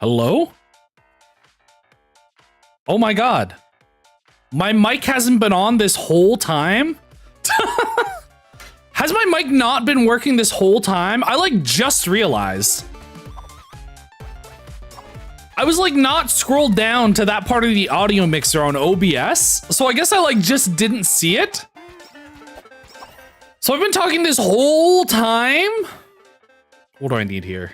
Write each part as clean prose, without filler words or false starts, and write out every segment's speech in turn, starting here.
Hello? Oh my god. My mic hasn't been on this whole time? Has my mic not been working this whole time? I like just realized. I was like not scrolled down to that part of the audio mixer on OBS, so I guess I like just didn't see it. So I've been talking this whole time. What do I need here?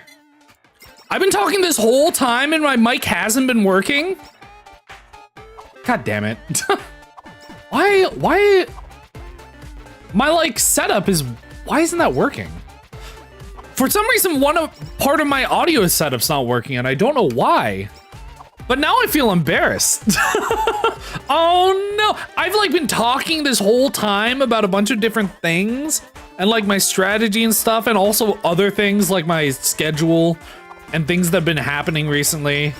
I've been talking this whole time and my mic hasn't been working. God damn it. Why? My like setup is, why isn't that working? For some reason, part of my audio setup's not working and I don't know why. But now I feel embarrassed. Oh no, I've like been talking this whole time about a bunch of different things and like my strategy and stuff, and also other things like my schedule and things that have been happening recently.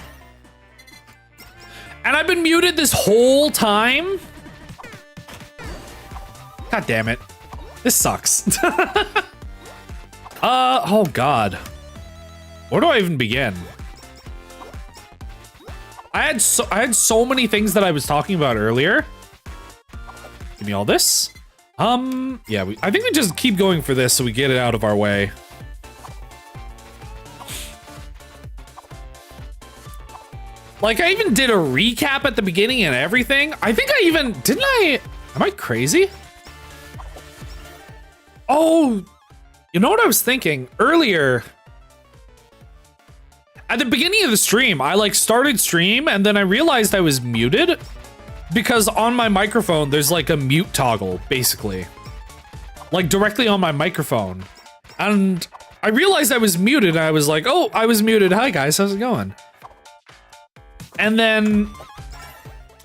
And I've been muted this whole time. God damn it. This sucks. Oh god. Where do I even begin? I had so many things that I was talking about earlier. Give me all this. Yeah, I think we just keep going for this so we get it out of our way. Like, I even did a recap at the beginning and everything. I think I even, am I crazy? Oh, you know what I was thinking earlier? At the beginning of the stream, I like started stream and then I realized I was muted because on my microphone, there's like a mute toggle, basically. Like directly on my microphone. And I realized I was muted and I was like, oh, I was muted. Hi guys, how's it going? And then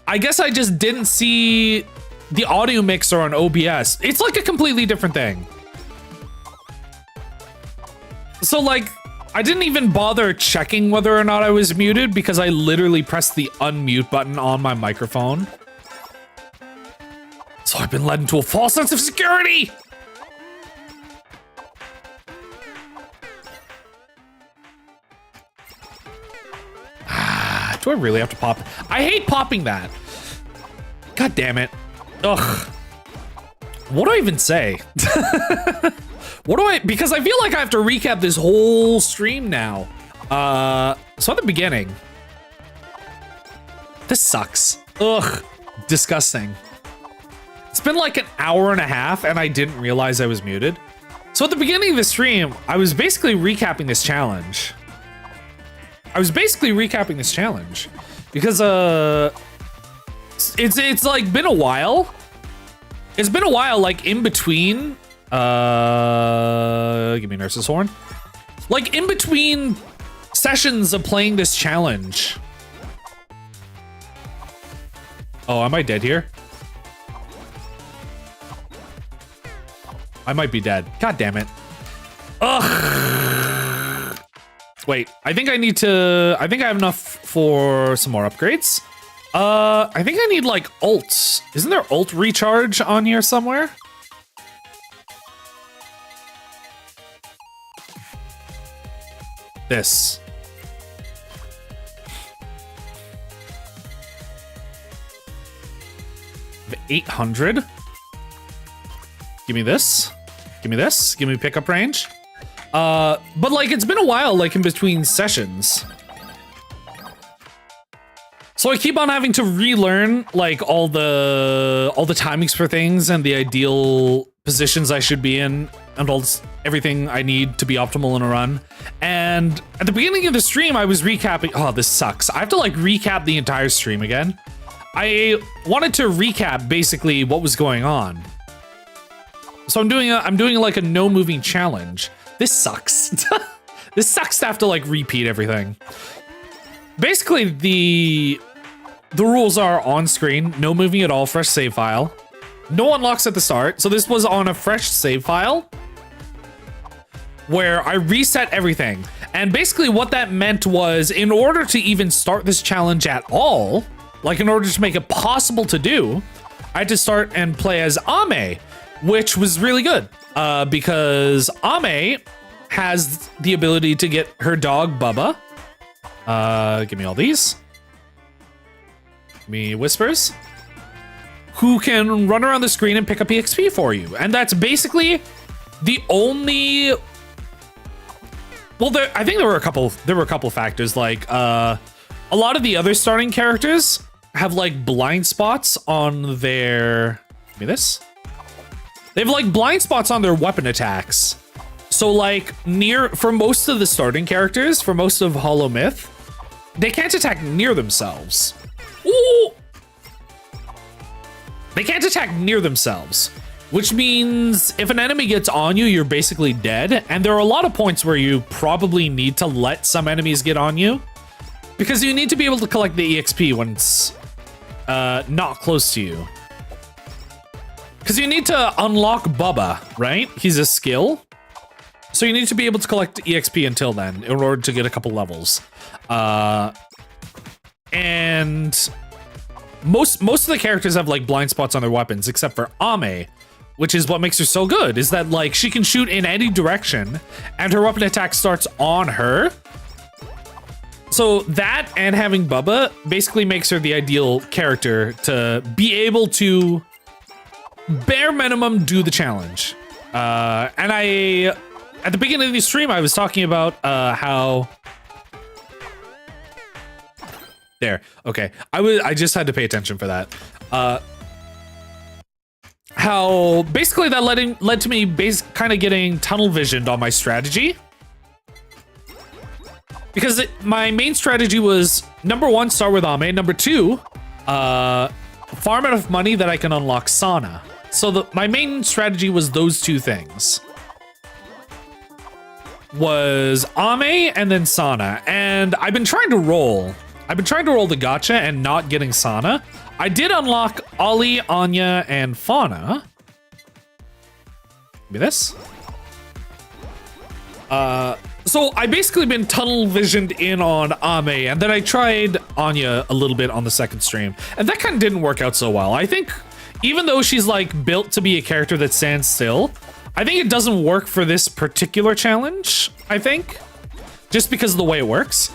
I guess I just didn't see the audio mixer on OBS. It's like a completely different thing. So like, I didn't even bother checking whether or not I was muted because I literally pressed the unmute button on my microphone. So I've been led into a false sense of security. Do I really have to pop? I hate popping that. God damn it. Ugh. What do I even say? Because I feel like I have to recap this whole stream now. So at the beginning. This sucks. Ugh. Disgusting. It's been like an hour and a half and I didn't realize I was muted. So at the beginning of the stream, I was basically recapping this challenge. Because it's like been a while. It's been a while, like in between. Give me Nurse's Horn. Like in between sessions of playing this challenge. Oh, am I dead here? I might be dead. God damn it. Ugh. Wait, I think I have enough for some more upgrades. I think I need like ults. Isn't there ult recharge on here somewhere? This. The 800. Give me this. Give me this. Give me pickup range. But like it's been a while, like in between sessions. So I keep on having to relearn like all the timings for things and the ideal positions I should be in and everything I need to be optimal in a run. And at the beginning of the stream, I was recapping. Oh, this sucks. I have to like recap the entire stream again. I wanted to recap basically what was going on. So I'm doing like a no moving challenge. This sucks. This sucks to have to like repeat everything. Basically, the rules are on screen, no moving at all, fresh save file. No unlocks at the start. So this was on a fresh save file where I reset everything. And basically what that meant was in order to even start this challenge at all, like in order to make it possible to do, I had to start and play as Ame, which was really good because Ame has the ability to get her dog Bubba Give me all these. Give me whispers. Who can run around the screen and pick up EXP for you. And that's basically the only... Well, I think there were a couple factors, like a lot of the other starting characters have like blind spots on their... Give me this. They have like blind spots on their weapon attacks. So like for most of the starting characters, for most of Hollow Myth, they can't attack near themselves. Ooh! They can't attack near themselves, which means if an enemy gets on you, you're basically dead. And there are a lot of points where you probably need to let some enemies get on you because you need to be able to collect the EXP when it's not close to you. Because you need to unlock Bubba, right? He's a skill. So you need to be able to collect EXP until then in order to get a couple levels. And most of the characters have like blind spots on their weapons, except for Ame, which is what makes her so good, is that like she can shoot in any direction and her weapon attack starts on her. So that and having Bubba basically makes her the ideal character to be able to bare minimum do the challenge. And at the beginning of the stream, I was talking about how... There, okay. I just had to pay attention for that. How basically that led to me kind of getting tunnel visioned on my strategy. Because my main strategy was, number one, start with Ame. Number two, farm enough money that I can unlock Fauna. So my main strategy was those two things. Was Ame and then Fauna. And I've been trying to roll. I've been trying to roll the gacha and not getting Fauna. I did unlock Ollie, Anya, and Fauna. Give me this. So I basically been tunnel visioned in on Ame, and then I tried Anya a little bit on the second stream, and that kind of didn't work out so well. I think even though she's like built to be a character that stands still, I think it doesn't work for this particular challenge, I think. Just because of the way it works.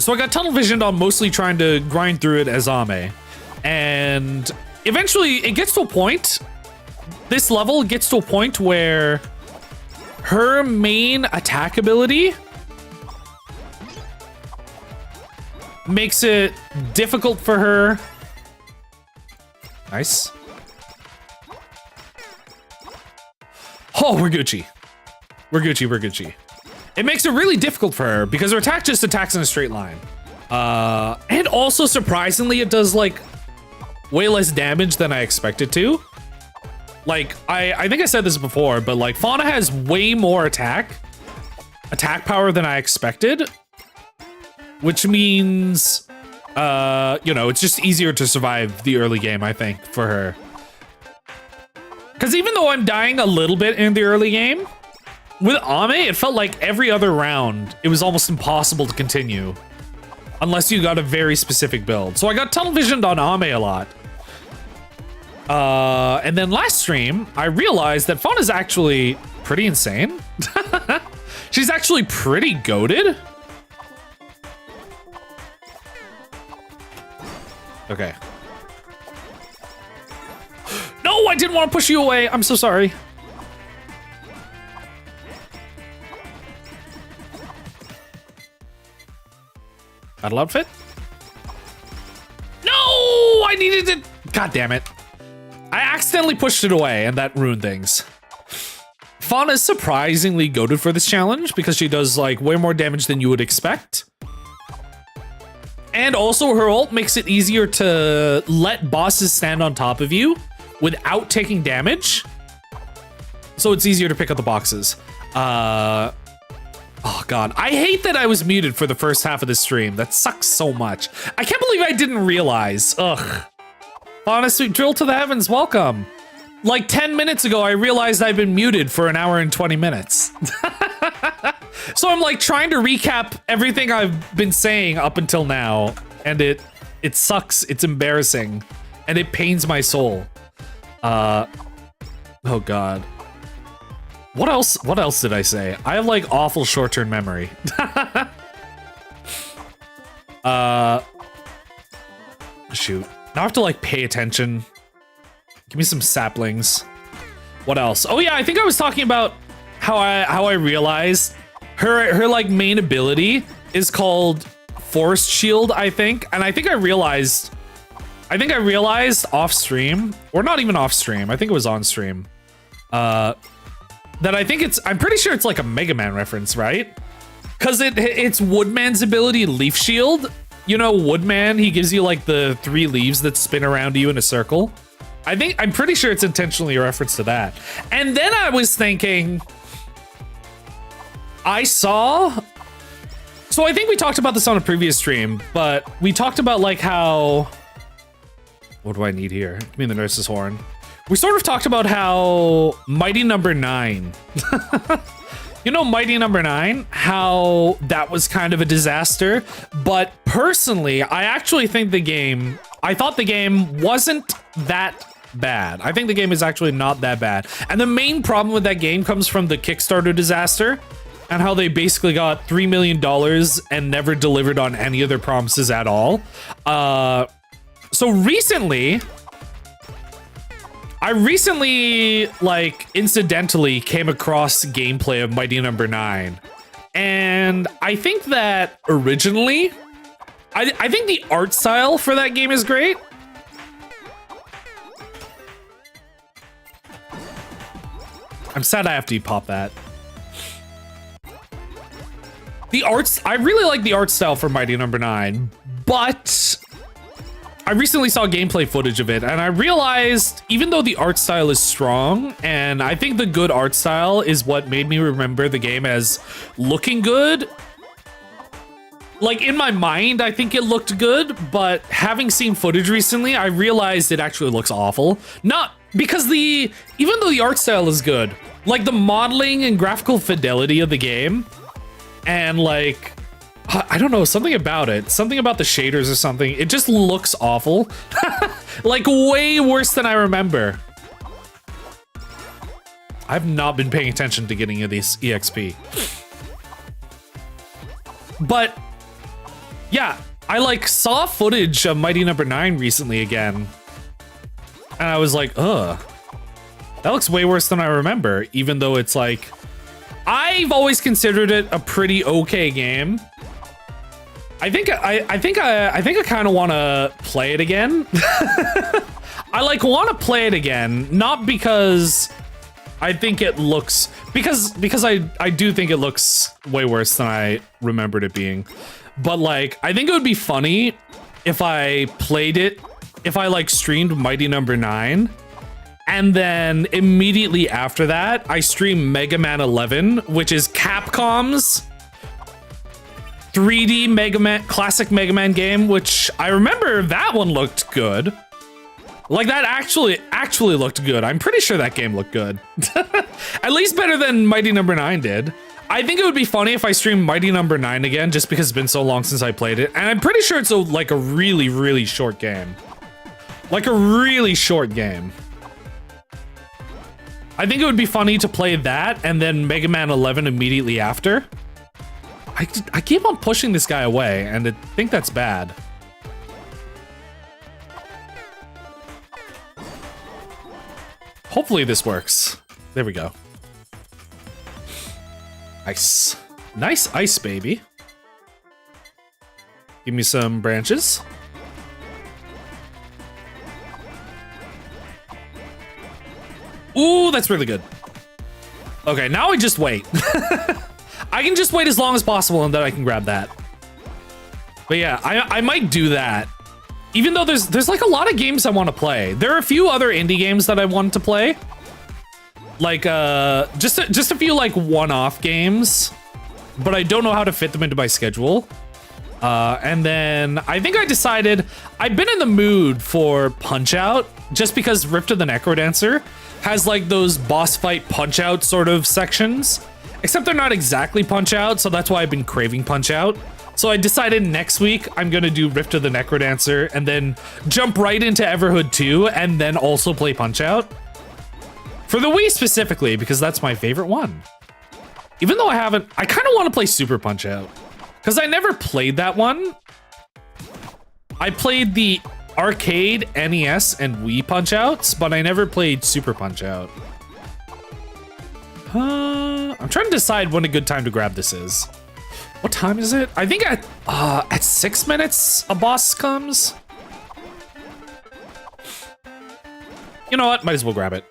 So I got tunnel visioned on mostly trying to grind through it as Ame. And eventually it gets to a point, this level gets to a point where her main attack ability makes it difficult for her. Nice. Oh, we're Gucci. We're Gucci, we're Gucci. It makes it really difficult for her because her attack just attacks in a straight line. And also, surprisingly, it does, like, way less damage than I expected to. Like, I think I said this before, but, like, Fauna has way more attack power than I expected. Which means, you know, it's just easier to survive the early game, I think, for her. Because even though I'm dying a little bit in the early game, with Ame, it felt like every other round, it was almost impossible to continue. Unless you got a very specific build. So I got tunnel visioned on Ame a lot. And then last stream, I realized that Fauna's actually pretty insane. She's actually pretty goated. Okay. No, I didn't want to push you away. I'm so sorry. Battle outfit? No, I needed it. God damn it. I accidentally pushed it away and that ruined things. Fauna is surprisingly goated for this challenge because she does like way more damage than you would expect. And also her ult makes it easier to let bosses stand on top of you without taking damage. So it's easier to pick up the boxes. Oh god, I hate that I was muted for the first half of the stream. That sucks so much. I can't believe I didn't realize. Ugh. Honestly, drill to the heavens, welcome. Like 10 minutes ago, I realized I'd been muted for an hour and 20 minutes. So I'm like trying to recap everything I've been saying up until now. And it sucks, it's embarrassing. And it pains my soul. Oh god. What else did I say? I have like awful short-term memory. Shoot. Now I have to like pay attention. Give me some saplings. What else? Oh yeah, I think I was talking about how I realized her like main ability is called Forest Shield, I think. And I think I realized off stream, or not even off stream, I think it was on stream. That I'm pretty sure it's like a Mega Man reference, right? Cause it's Woodman's ability, Leaf Shield. You know, Woodman, he gives you like the 3 leaves that spin around you in a circle. I'm pretty sure it's intentionally a reference to that. And then I was thinking, so I think we talked about this on a previous stream, but we talked about like how, what do I need here? Give me the nurse's horn. We sort of talked about how Mighty Number 9, you know, Mighty Number 9, how that was kind of a disaster. But personally, I actually think I thought the game wasn't that bad. I think the game is actually not that bad. And the main problem with that game comes from the Kickstarter disaster and how they basically got $3 million and never delivered on any of their promises at all. So recently, I like incidentally came across gameplay of Mighty Number 9, and I think that originally, I think the art style for that game is great. I'm sad I have to pop that. I really like the art style for Mighty Number 9, but I recently saw gameplay footage of it, and I realized even though the art style is strong, and I think the good art style is what made me remember the game as looking good. Like in my mind, I think it looked good, but having seen footage recently, I realized it actually looks awful. Not because even though the art style is good, like the modeling and graphical fidelity of the game, and like, I don't know, something about it. Something about the shaders or something. It just looks awful. Like way worse than I remember. I've not been paying attention to getting these EXP. But yeah, I like saw footage of Mighty Number 9 recently again. And I was like, ugh. That looks way worse than I remember, even though it's like, I've always considered it a pretty okay game. I think I kind of want to play it again. I like want to play it again, not because I think it looks, because I do think it looks way worse than I remembered it being. But like, I think it would be funny if I played it, if I like streamed Mighty Number 9, and then immediately after that, I stream Mega Man 11, which is Capcom's 3D classic Mega Man game, which I remember that one looked good. Like that actually looked good. I'm pretty sure that game looked good. At least better than Mighty Number 9 did. I think it would be funny if I streamed Mighty Number 9 again, just because it's been so long since I played it. And I'm pretty sure it's like a really, really short game. Like a really short game. I think it would be funny to play that and then Mega Man 11 immediately after. I keep on pushing this guy away, and I think that's bad. Hopefully this works. There we go. Nice. Nice ice, baby. Give me some branches. Ooh, that's really good. Okay, now I just wait. I can just wait as long as possible and then I can grab that. But yeah, I might do that. Even though there's like a lot of games I want to play. There are a few other indie games that I want to play. Like just a few like one-off games, but I don't know how to fit them into my schedule. And then I think I decided I've been in the mood for Punch-Out just because Rift of the Necrodancer has like those boss fight Punch-Out sort of sections. Except they're not exactly Punch-Out, so that's why I've been craving Punch-Out. So I decided next week I'm gonna do Rift of the Necrodancer and then jump right into Everhood 2 and then also play Punch-Out. For the Wii specifically, because that's my favorite one. Even though I kind of want to play Super Punch-Out. Because I never played that one. I played the arcade, NES, and Wii Punch-Outs, but I never played Super Punch-Out. I'm trying to decide when a good time to grab this is. What time is it? I think at 6 minutes a boss comes. You know what? Might as well grab it.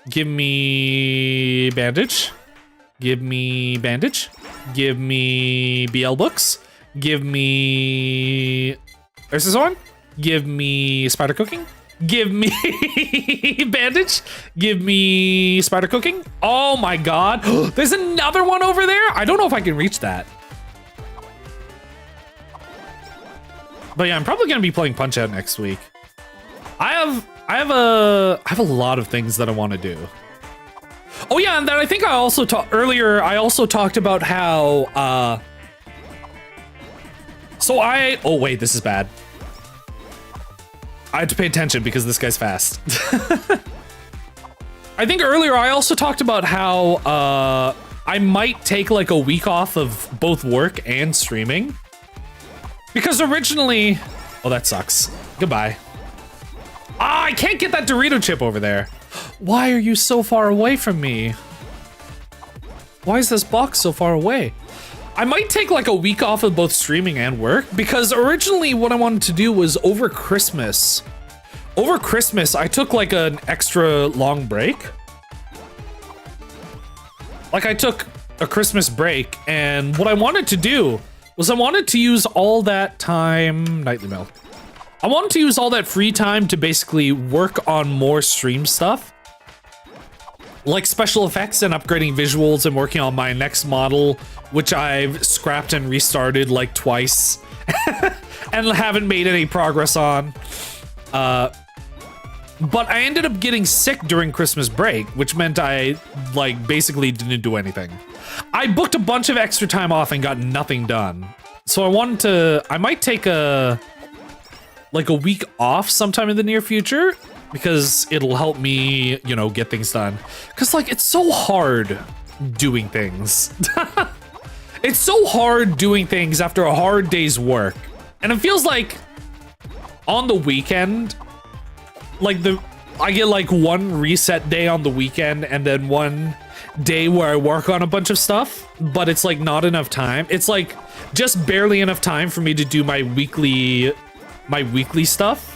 Give me bandage. Give me bandage. Give me BL books. Give me... There's this one. Give me spider cooking. Give me bandage. Give me spider cooking. Oh my god. There's another one over there. I don't know if I can reach that. But yeah, I'm probably gonna be playing Punch-Out next week. I have a lot of things that I want to do. Oh yeah, and then I think I also earlier I also talked about how oh wait, this is bad. I had to pay attention because this guy's fast. I think earlier I also talked about how I might take like a week off of both work and streaming. Because originally, oh that sucks. Goodbye. Ah, I can't get that Dorito chip over there. Why are you so far away from me? Why is this box so far away? I might take like a week off of both streaming and work because originally what I wanted to do was over Christmas. Over Christmas, I took like an extra long break. Like I took a Christmas break and what I wanted to do was I wanted to use all that time, nightly milk. I wanted to use all that free time to basically work on more stream stuff. Like special effects and upgrading visuals and working on my next model, which I've scrapped and restarted like twice and haven't made any progress on. But I ended up getting sick during Christmas break, which meant I like basically didn't do anything. I booked a bunch of extra time off and got nothing done. So I might take a week off sometime in the near future because it'll help me, you know, get things done. Cause like, it's so hard doing things. It's so hard doing things after a hard day's work. And it feels like on the weekend, like I get like one reset day on the weekend and then one day where I work on a bunch of stuff, but it's like not enough time. It's like just barely enough time for me to do my weekly stuff.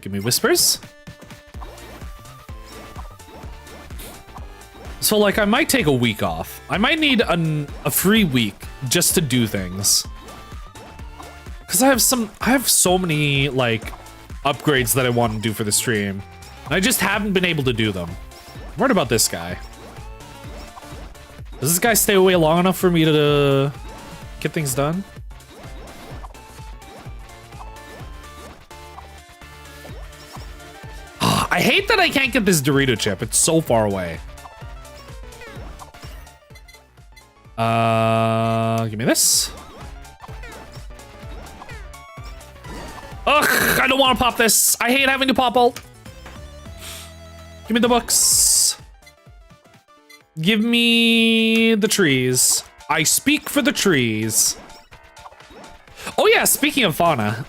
Give me whispers. So like I might take a week off. I might need a free week just to do things. Cause I have so many like upgrades that I want to do for the stream. And I just haven't been able to do them. I'm worried about this guy. Does this guy stay away long enough for me to get things done? I hate that I can't get this Dorito chip. It's so far away. Give me this. Ugh, I don't want to pop this. I hate having to pop ult. Give me the books. Give me the trees. I speak for the trees. Oh yeah, speaking of Fauna.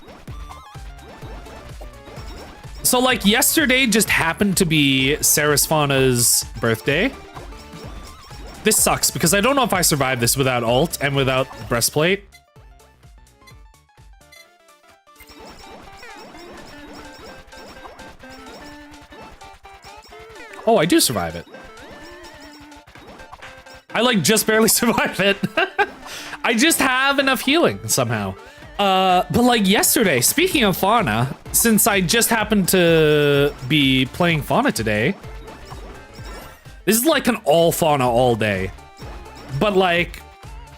So like yesterday just happened to be Sarah's Fauna's birthday. This sucks because I don't know if I survived this without ult and without breastplate. Oh, I do survive it. I like just barely survive it. I just have enough healing somehow. But like yesterday, speaking of Fauna, since I just happened to be playing Fauna today, this is like an all Fauna all day. But like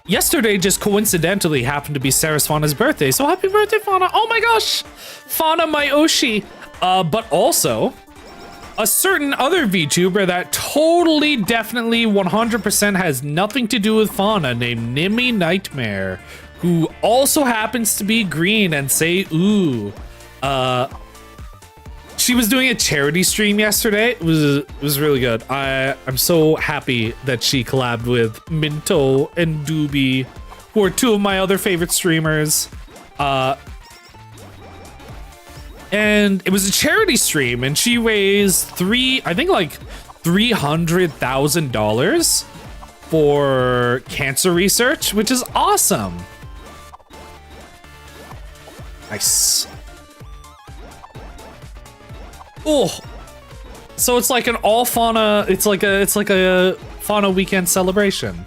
yesterday just coincidentally happened to be Sarah's Fauna's birthday. So happy birthday, Fauna. Oh my gosh. Fauna my Oshi. But also a certain other VTuber that totally, definitely, 100% has nothing to do with Fauna named Nimmy Nightmare, who also happens to be green and say ooh. She was doing a charity stream yesterday. It was really good. I'm so happy that she collabed with Minto and Doobie, who are two of my other favorite streamers. And it was a charity stream, and she raised $300,000 for cancer research, which is awesome. Nice. Oh, so it's like an all fauna. It's like a fauna weekend celebration.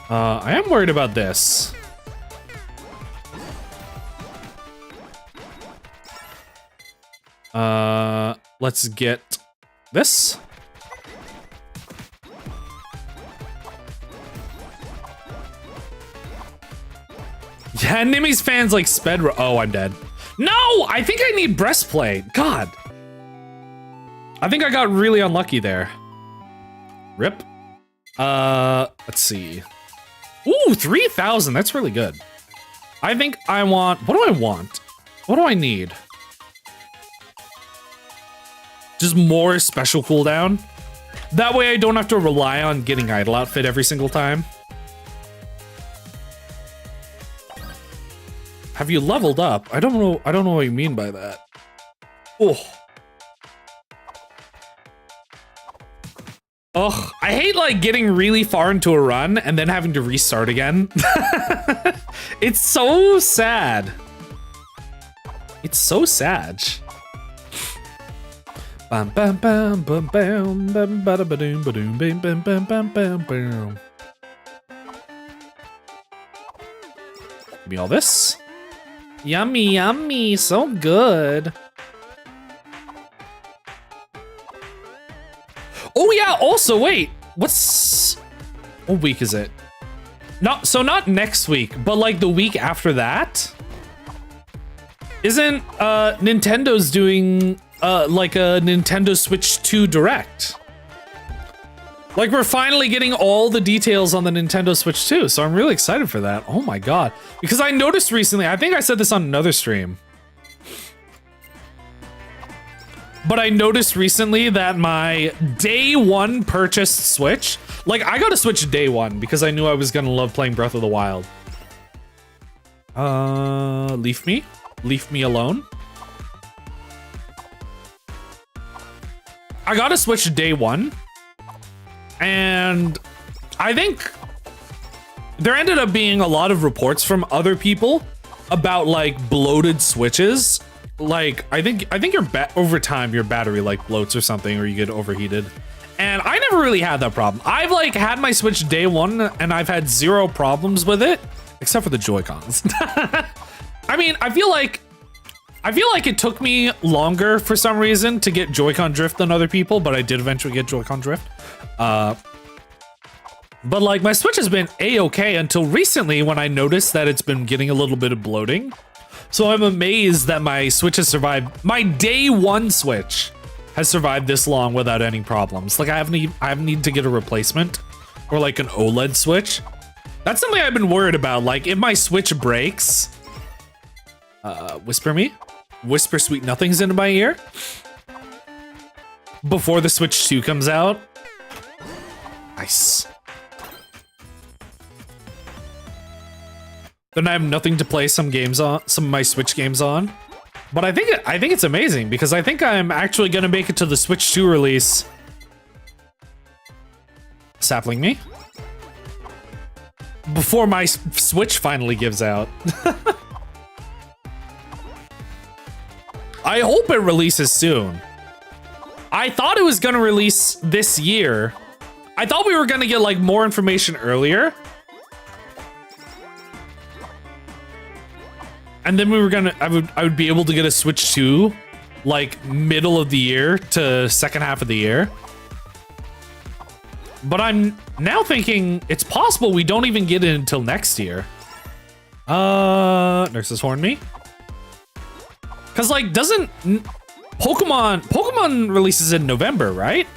I am worried about this. Let's get this. Yeah, Nimi's fans like sped. Oh, I'm dead. No, I think I need breastplate. God. I think I got really unlucky there. Rip. Let's see. Ooh, 3,000. That's really good. I think I want, what do I want? What do I need? Just more special cooldown. That way I don't have to rely on getting idle outfit every single time. Have you leveled up? I don't know what you mean by that. Oh. Ugh, I hate like getting really far into a run and then having to restart again. It's so sad. It's so sad. Bam bam bam bam bam bam bada badoom badoom bam bam bam bam bam bam. Give me all this. Yummy, yummy, so good. Oh yeah, also wait, what week is it? Not next week, but like the week after that? Isn't Nintendo's doing like a Nintendo Switch 2 Direct? Like we're finally getting all the details on the Nintendo Switch 2, so I'm really excited for that. Oh my god. Because I noticed recently, I think I said this on another stream, but I noticed recently that my day one purchased Switch, like I got a Switch day one because I knew I was gonna love playing Breath of the Wild. Leave me alone. I got a Switch day one, and I think there ended up being a lot of reports from other people about like bloated Switches. Like I think over time your battery like bloats or something, or you get overheated. And I never really had that problem. I've like had my Switch day one and I've had zero problems with it, except for the Joy-Cons. I mean, I feel like it took me longer for some reason to get Joy-Con drift than other people, but I did eventually get Joy-Con drift. But like my Switch has been a-okay until recently when I noticed that it's been getting a little bit of bloating. So I'm amazed that my Switch has survived. My day one Switch has survived this long without any problems. Like I haven't need to get a replacement or like an OLED Switch. That's something I've been worried about. Like if my Switch breaks, whisper sweet nothings into my ear before the Switch 2 comes out. Nice. Then I have nothing to play some of my Switch games on. But I think it's amazing because I think I'm actually gonna make it to the Switch 2 release. Sapling me. Before my Switch finally gives out. I hope it releases soon. I thought it was gonna release this year. I thought we were gonna get like more information earlier. And then we were gonna, I would be able to get a Switch 2 like middle of the year to second half of the year. But I'm now thinking it's possible we don't even get it until next year. Nurses horn me. Cause like doesn't Pokemon releases in November, right?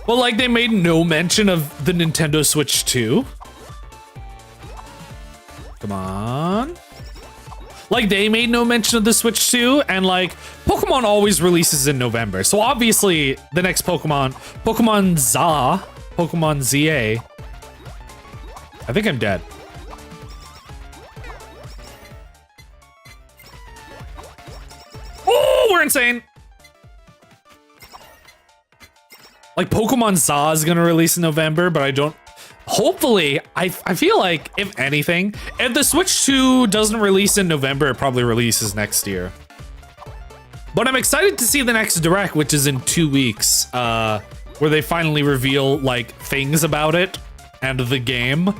Well, like they made no mention of the Nintendo Switch 2. Come on. Like, they made no mention of the Switch 2, and like, Pokemon always releases in November. So obviously, the next Pokemon ZA. I think I'm dead. Oh, we're insane. Like, Pokemon ZA is gonna release in November, but I don't. Hopefully, I feel like, if anything, if the Switch 2 doesn't release in November, it probably releases next year. But I'm excited to see the next Direct, which is in 2 weeks, where they finally reveal, like, things about it and the games.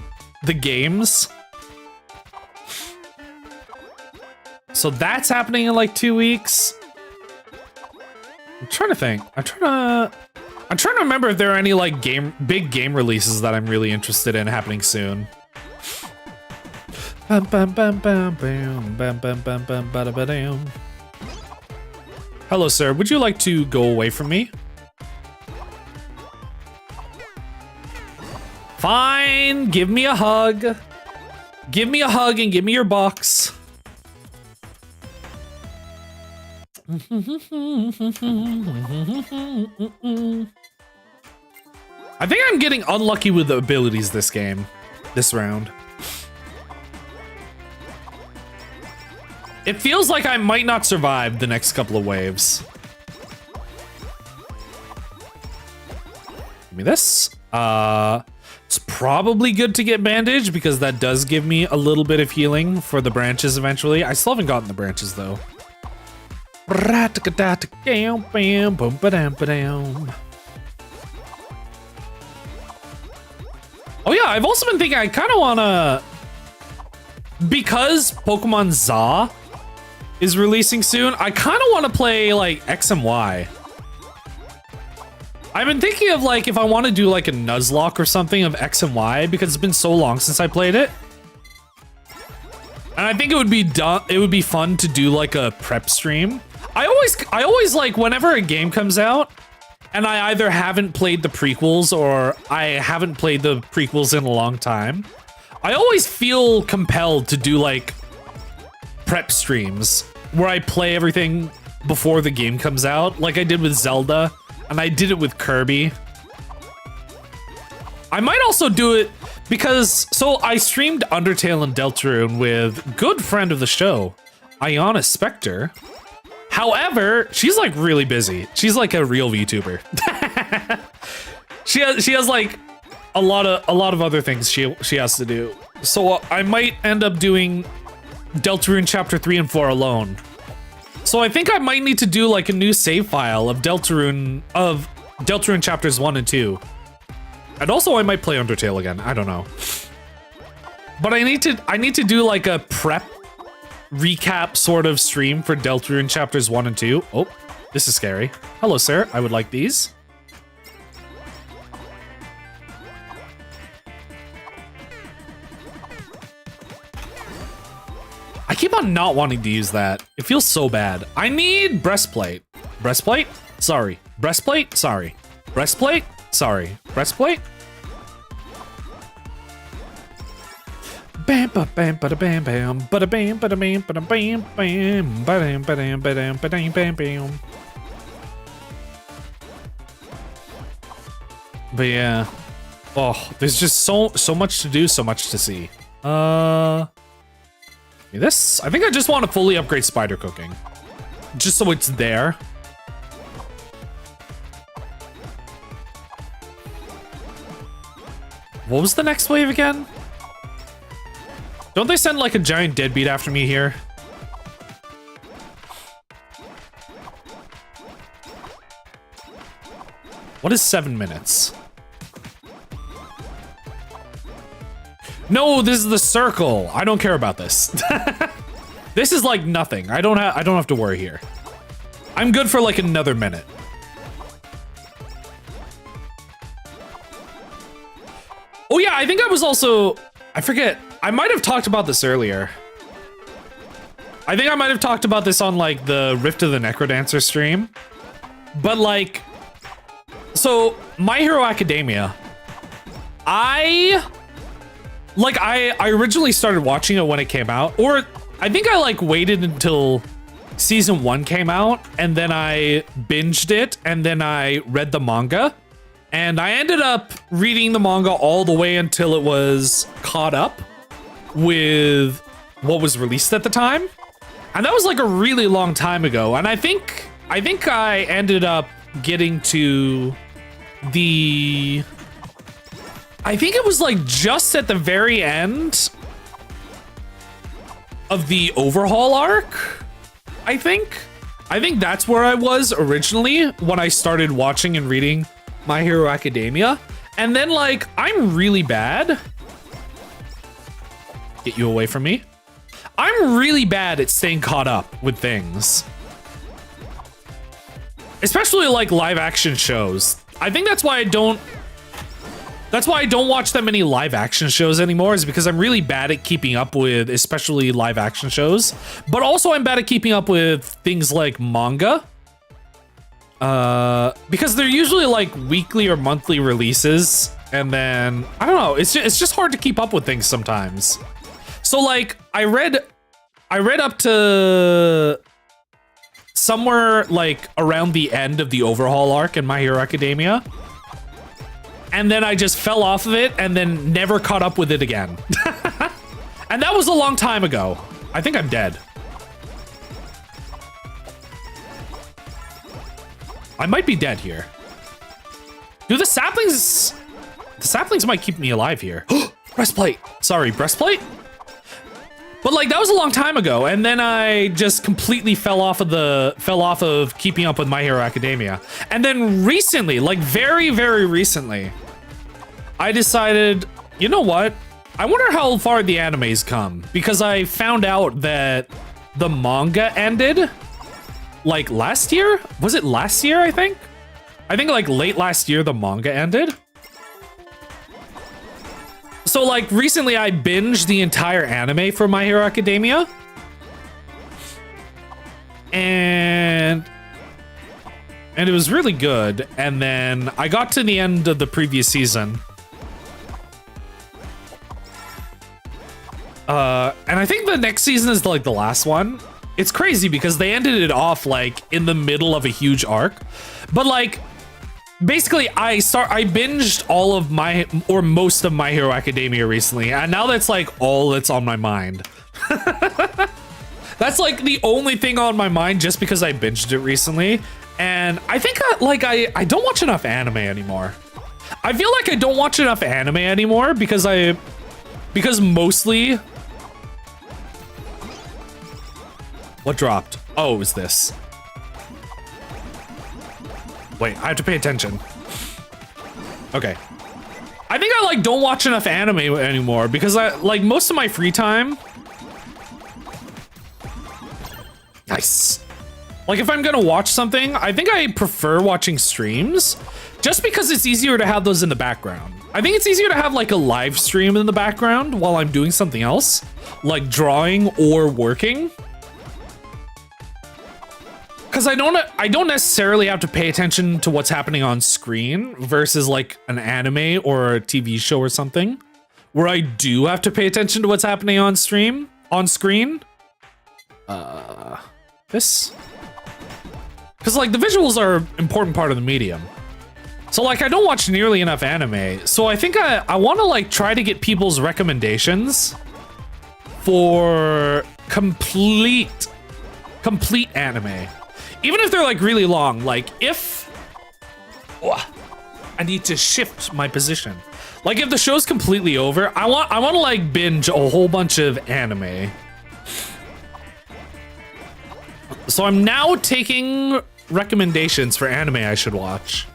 So that's happening in, like, 2 weeks. I'm trying to think. I'm trying to remember if there are any like big game releases that I'm really interested in happening soon. Hello, sir. Would you like to go away from me? Fine. Give me a hug. Give me a hug and give me your box. I think I'm getting unlucky with the abilities this round. It feels like I might not survive the next couple of waves. Give me this. It's probably good to get bandage because that does give me a little bit of healing for the branches eventually. I still haven't gotten the branches though. Oh yeah, I've also been thinking I kind of wanna, because Pokemon ZA is releasing soon, I kind of want to play like X and Y. I've been thinking of like if I want to do like a Nuzlocke or something of X and Y because it's been so long since I played it. And I think it would be fun to do like a prep stream. I always like whenever a game comes out and I either haven't played the prequels or I haven't played the prequels in a long time, I always feel compelled to do like prep streams where I play everything before the game comes out, like I did with Zelda, and I did it with Kirby. I might also do it because, so I streamed Undertale and Deltarune with good friend of the show, Iona Spectre. However, she's like really busy. She's like a real VTuber. She has like a lot of other things she has to do. So I might end up doing Deltarune Chapter 3 and 4 alone. So I think I might need to do like a new save file of Deltarune Chapters 1 and 2. And also I might play Undertale again. I don't know. But I need to do like a prep recap sort of stream for Deltarune Chapters 1 and 2. Oh, this is scary. Hello, sir. I would like these. I keep on not wanting to use that. It feels so bad. I need breastplate. Breastplate? Sorry. Breastplate? Sorry. Breastplate? Sorry. Breastplate? Bam ba bam bada bam bam bada bam bada bam bada bam bam bam bam bam bam bam bam. But yeah. Oh, there's just so much to do, so much to see. This? I think I just want to fully upgrade spider cooking. Just so it's there. What was the next wave again? Don't they send like a giant deadbeat after me here? What is 7 minutes? No, this is the circle. I don't care about this. This is like nothing. I don't have to worry here. I'm good for like another minute. Oh yeah, I think I was also, I forget. I might have talked about this earlier. I think I might have talked about this on like the Rift of the Necrodancer stream. But like, so My Hero Academia, I originally started watching it when it came out, or I think I like waited until season 1 came out, and then I binged it, and then I read the manga. And I ended up reading the manga all the way until it was caught up with what was released at the time. And that was like a really long time ago. And I think I ended up getting to the... I think it was like just at the very end of the overhaul arc, I think that's where I was originally when I started watching and reading My Hero Academia. And then like, I'm really bad. Get you away from me. I'm really bad at staying caught up with things. Especially like live action shows. I think that's why I don't watch that many live action shows anymore, is because I'm really bad at keeping up with especially live action shows. But also I'm bad at keeping up with things like manga. Because they're usually like weekly or monthly releases. And then, I don't know, it's just hard to keep up with things sometimes. So like, I read up to somewhere like around the end of the overhaul arc in My Hero Academia. And then I just fell off of it and then never caught up with it again. And that was a long time ago. I think I'm dead. I might be dead here. Dude, the saplings might keep me alive here. Breastplate. Sorry, breastplate? But like, that was a long time ago, and then I just completely fell off of keeping up with My Hero Academia. And then recently, like very, very recently, I decided, you know what? I wonder how far the anime's come, because I found out that the manga ended like last year? Was it last year, I think? I think like late last year the manga ended. So like recently I binged the entire anime for My Hero Academia. And it was really good. And then I got to the end of the previous season. And I think the next season is like the last one. It's crazy because they ended it off like in the middle of a huge arc. But like, basically, I binged all of most of My Hero Academia recently, and now that's like all that's on my mind. That's like the only thing on my mind just because I binged it recently. And I think I don't watch enough anime anymore. I feel like I don't watch enough anime anymore because mostly... What dropped? Oh, it was this. Wait, I have to pay attention. Okay. I think I like don't watch enough anime anymore because I like most of my free time. Nice. Like if I'm gonna watch something, I think I prefer watching streams just because it's easier to have those in the background. I think it's easier to have like a live stream in the background while I'm doing something else, like drawing or working. Because I don't necessarily have to pay attention to what's happening on screen versus like an anime or a TV show or something, where I do have to pay attention to what's happening on screen. This, because like the visuals are an important part of the medium. So like I don't watch nearly enough anime. So I think I want to like try to get people's recommendations for complete anime. Even if they're like really long, like if I need to shift my position. Like if the show's completely over, I want to like binge a whole bunch of anime. So I'm now taking recommendations for anime I should watch.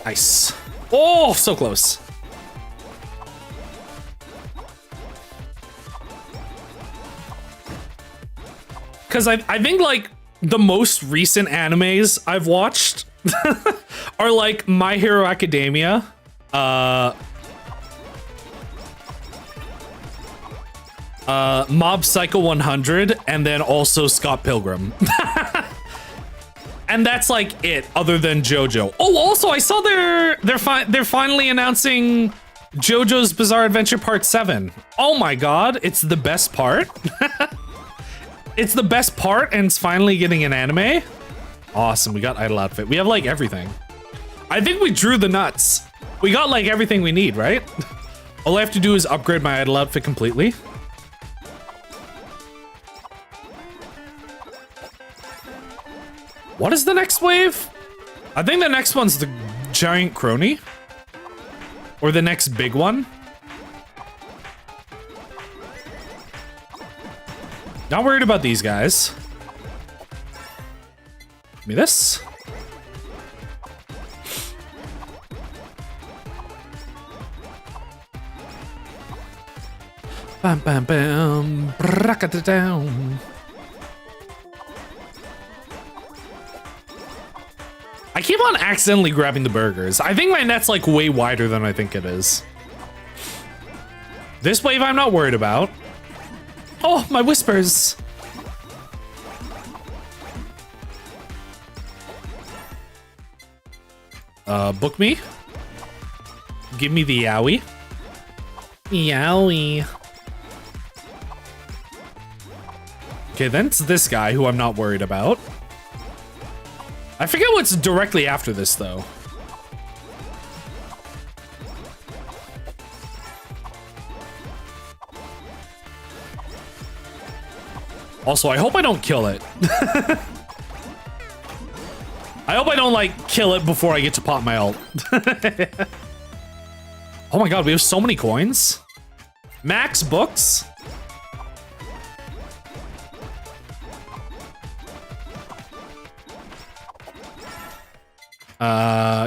Nice. Oh, so close. Because I think like the most recent animes I've watched are like My Hero Academia, Mob Psycho 100, and then also Scott Pilgrim. And that's like it, other than JoJo. Oh, also I saw they're finally announcing JoJo's Bizarre Adventure Part 7. Oh my god, it's the best part. It's the best part, and it's finally getting an anime. Awesome, we got idol outfit. We have like everything. I think we drew the nuts. We got like everything we need, right? All I have to do is upgrade my idol outfit completely. What is the next wave? I think the next one's the giant crony. Or the next big one. Not worried about these guys. Give me this. Bam bam bam. Brakata-down. I keep on accidentally grabbing the burgers. I think my net's like way wider than I think it is. This wave I'm not worried about. Oh, my whispers. Book me. Give me the yowie. Yowie. Okay, then it's this guy who I'm not worried about. I forget what's directly after this, though. Also, I hope I don't kill it. I hope I don't, like, kill it before I get to pop my ult. Oh my god, we have so many coins. Max books.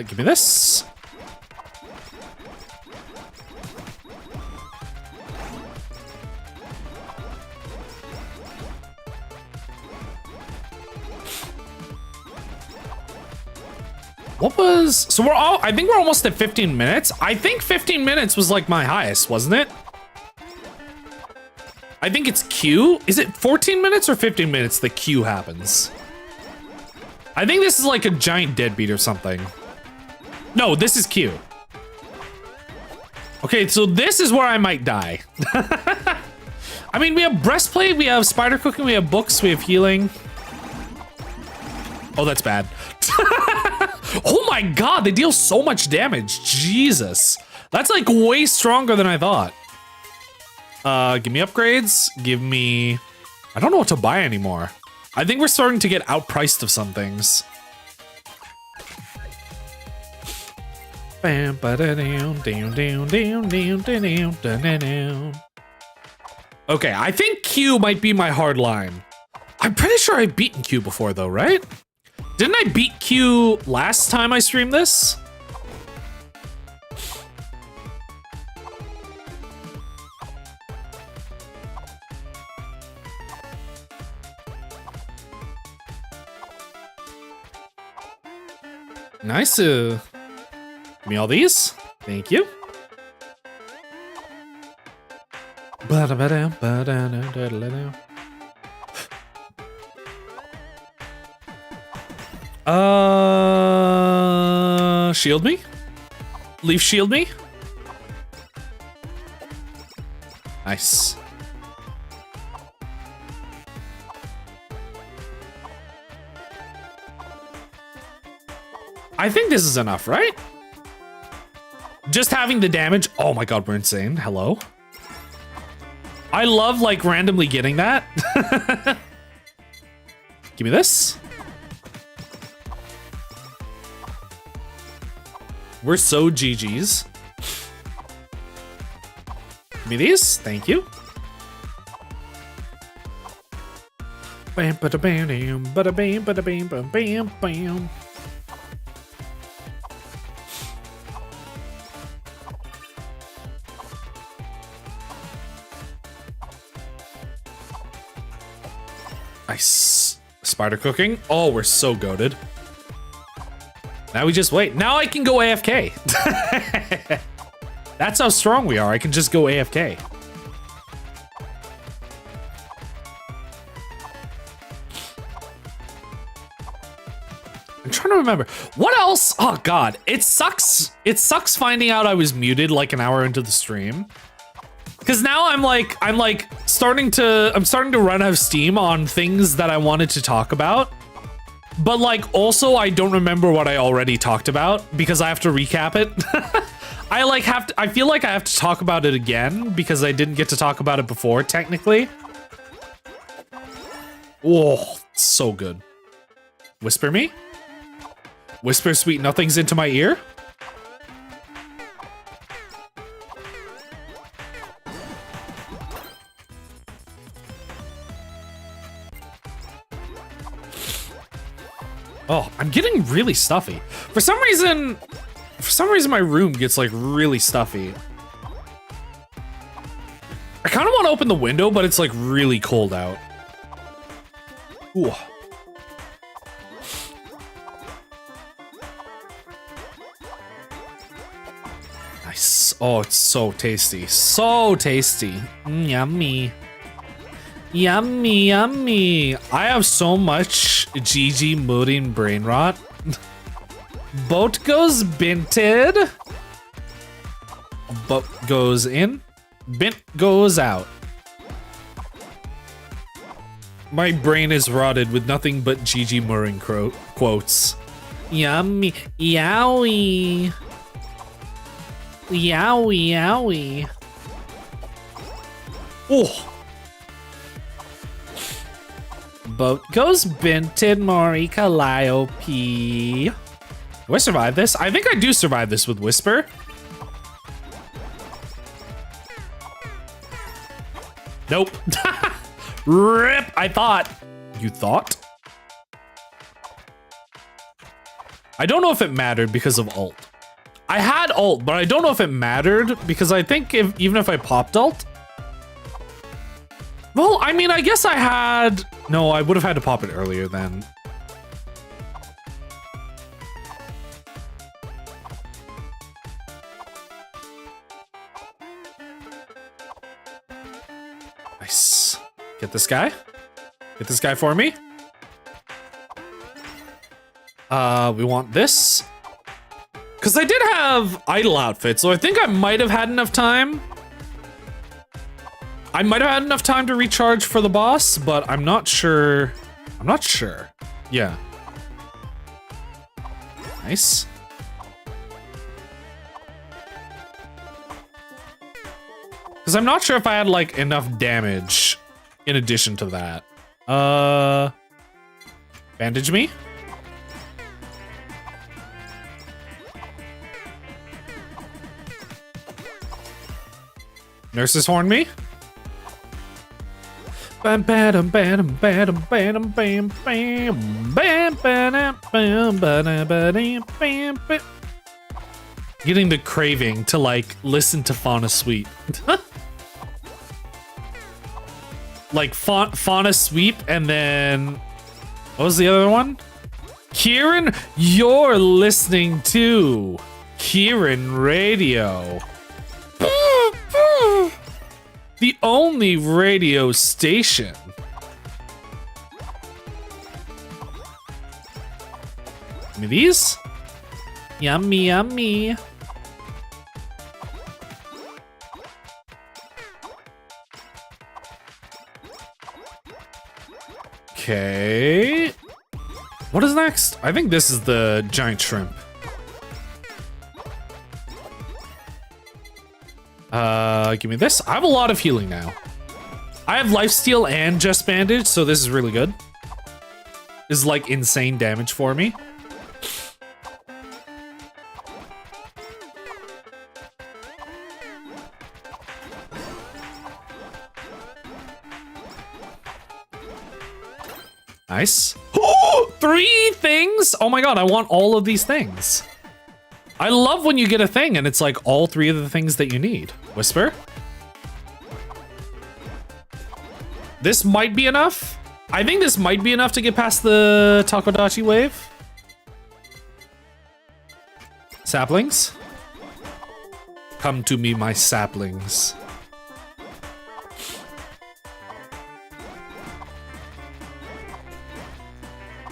Give me this. What was, so I think we're almost at 15 minutes. I think 15 minutes was like my highest, wasn't it? I think it's Q. Is it 14 minutes or 15 minutes the Q happens? I think this is like a giant deadbeat or something. No, this is Q. Okay, so this is where I might die. I mean, we have breastplate, we have spider cooking, we have books, we have healing. Oh, that's bad. Oh my god, they deal so much damage. Jesus. That's like way stronger than I thought. Give me upgrades. Give me... I don't know what to buy anymore. I think we're starting to get outpriced of some things. Okay, I think Q might be my hard line. I'm pretty sure I've beaten Q before though, right? Didn't I beat Q last time I streamed this? Nice. Give me all these. Thank you. Shield me? Leaf shield me? Nice. I think this is enough, right? Just having the damage. Oh my god, we're insane. Hello. I love like randomly getting that. Give me this. We're so GG's. Give me these. Thank you. Bam, bada, bam, bada, bam, bada, bam, bam, bam, bam. Nice. Spider cooking. Oh, we're so goated. Now we just wait. Now I can go AFK. That's how strong we are. I can just go AFK. I'm trying to remember. What else? Oh god, it sucks. It sucks finding out I was muted like an hour into the stream. Cause now I'm starting to run out of steam on things that I wanted to talk about. But like also I don't remember what I already talked about because I have to recap it. I feel like I have to talk about it again because I didn't get to talk about it before technically. Oh, so good. Whisper me? Whisper sweet nothings into my ear? Oh, I'm getting really stuffy. For some reason my room gets like really stuffy. I kind of want to open the window, but it's like really cold out. Ooh. Nice. Oh, it's so tasty. So tasty. Yummy. Yummy, yummy. I have so much GG mooding brain rot. Boat goes binted. Boat goes in. Bint goes out. My brain is rotted with nothing but GG Murring quotes. Yummy. Yowie. Yowie, yowie. Oh. Boat goes binted Mori Calliope. Do I survive this? I think I do survive this with Whisper. Nope. Rip, I thought. You thought? I don't know if it mattered because of ult. I had ult, but I don't know if it mattered because I think even if I popped ult. Well, I mean, I guess I had... No, I would have had to pop it earlier then. Nice. Get this guy. Get this guy for me. We want this. Because I did have idle outfit, so I think I might have had enough time. I might have had enough time to recharge for the boss, but I'm not sure. I'm not sure. Yeah. Nice. Because I'm not sure if I had like enough damage in addition to that. Bandage me. Nurses horn me. Bam bam bam bam bam bam bam bam bam bam bam bam. Getting the craving to like listen to Fauna Sweep. Like Fauna Sweep and then what was the other one? Kieran, you're listening to Kieran Radio. The only radio station. Give me these. Yummy, yummy. Okay. What is next? I think this is the giant shrimp. Give me this. I have a lot of healing now. I have lifesteal and just bandage, so this is really good. This is like insane damage for me. Nice. Oh, 3 things? Oh my god, I want all of these things. I love when you get a thing and it's like all 3 of the things that you need. Whisper. This might be enough. I think this might be enough to get past the Takodachi wave. Saplings. Come to me, my saplings.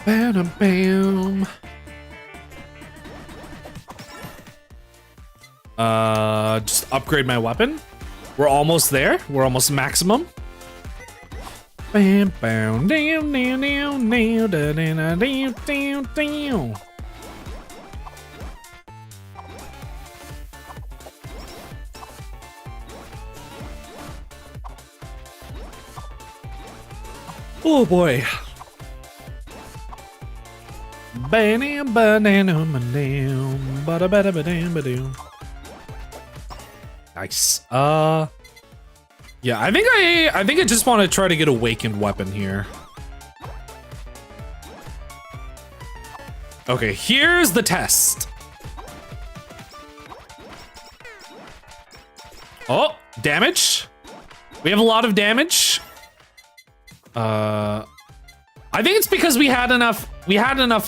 Bam, bam. Just upgrade my weapon. We're almost there. We're almost maximum. Bam, bam, down, down, down, down, down, down, down, down. Oh boy. Nice. Yeah, I think I just want to try to get awakened weapon here. Okay, here's the test. Oh, damage. We have a lot of damage. I think it's because we had enough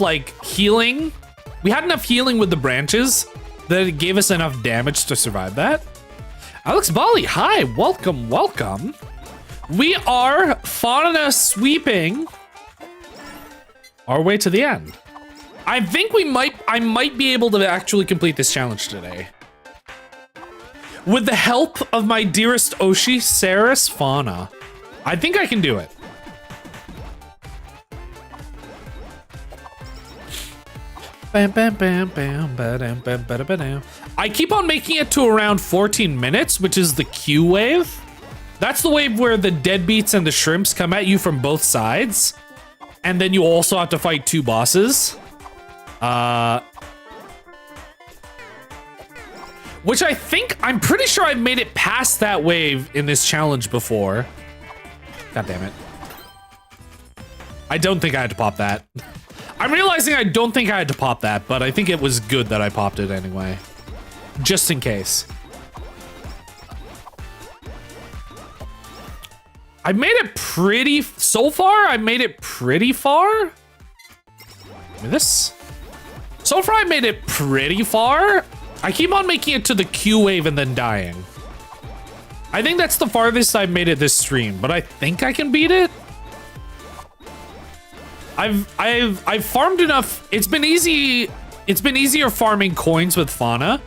like healing. We had enough healing with the branches that it gave us enough damage to survive that. Alex Bali, hi, welcome, welcome. We are Fauna sweeping our way to the end. I think I might be able to actually complete this challenge today. With the help of my dearest Oshi, Saris Fauna. I think I can do it. Bam, bam, bam, bam, ba-dam, bam, ba-da-ba-dam. I keep on making it to around 14 minutes, which is the Q wave. That's the wave where the deadbeats and the shrimps come at you from both sides. And then you also have to fight 2 bosses. Which I'm pretty sure I've made it past that wave in this challenge before. God damn it. I don't think I had to pop that. I'm realizing I don't think I had to pop that, but I think it was good that I popped it anyway. Just in case. I made it pretty... So far, I made it pretty far. Give me this. So far, I made it pretty far. I keep on making it to the Q wave and then dying. I think that's the farthest I've made it this stream, but I think I can beat it. I've farmed enough. It's been easy. It's been easier farming coins with Fauna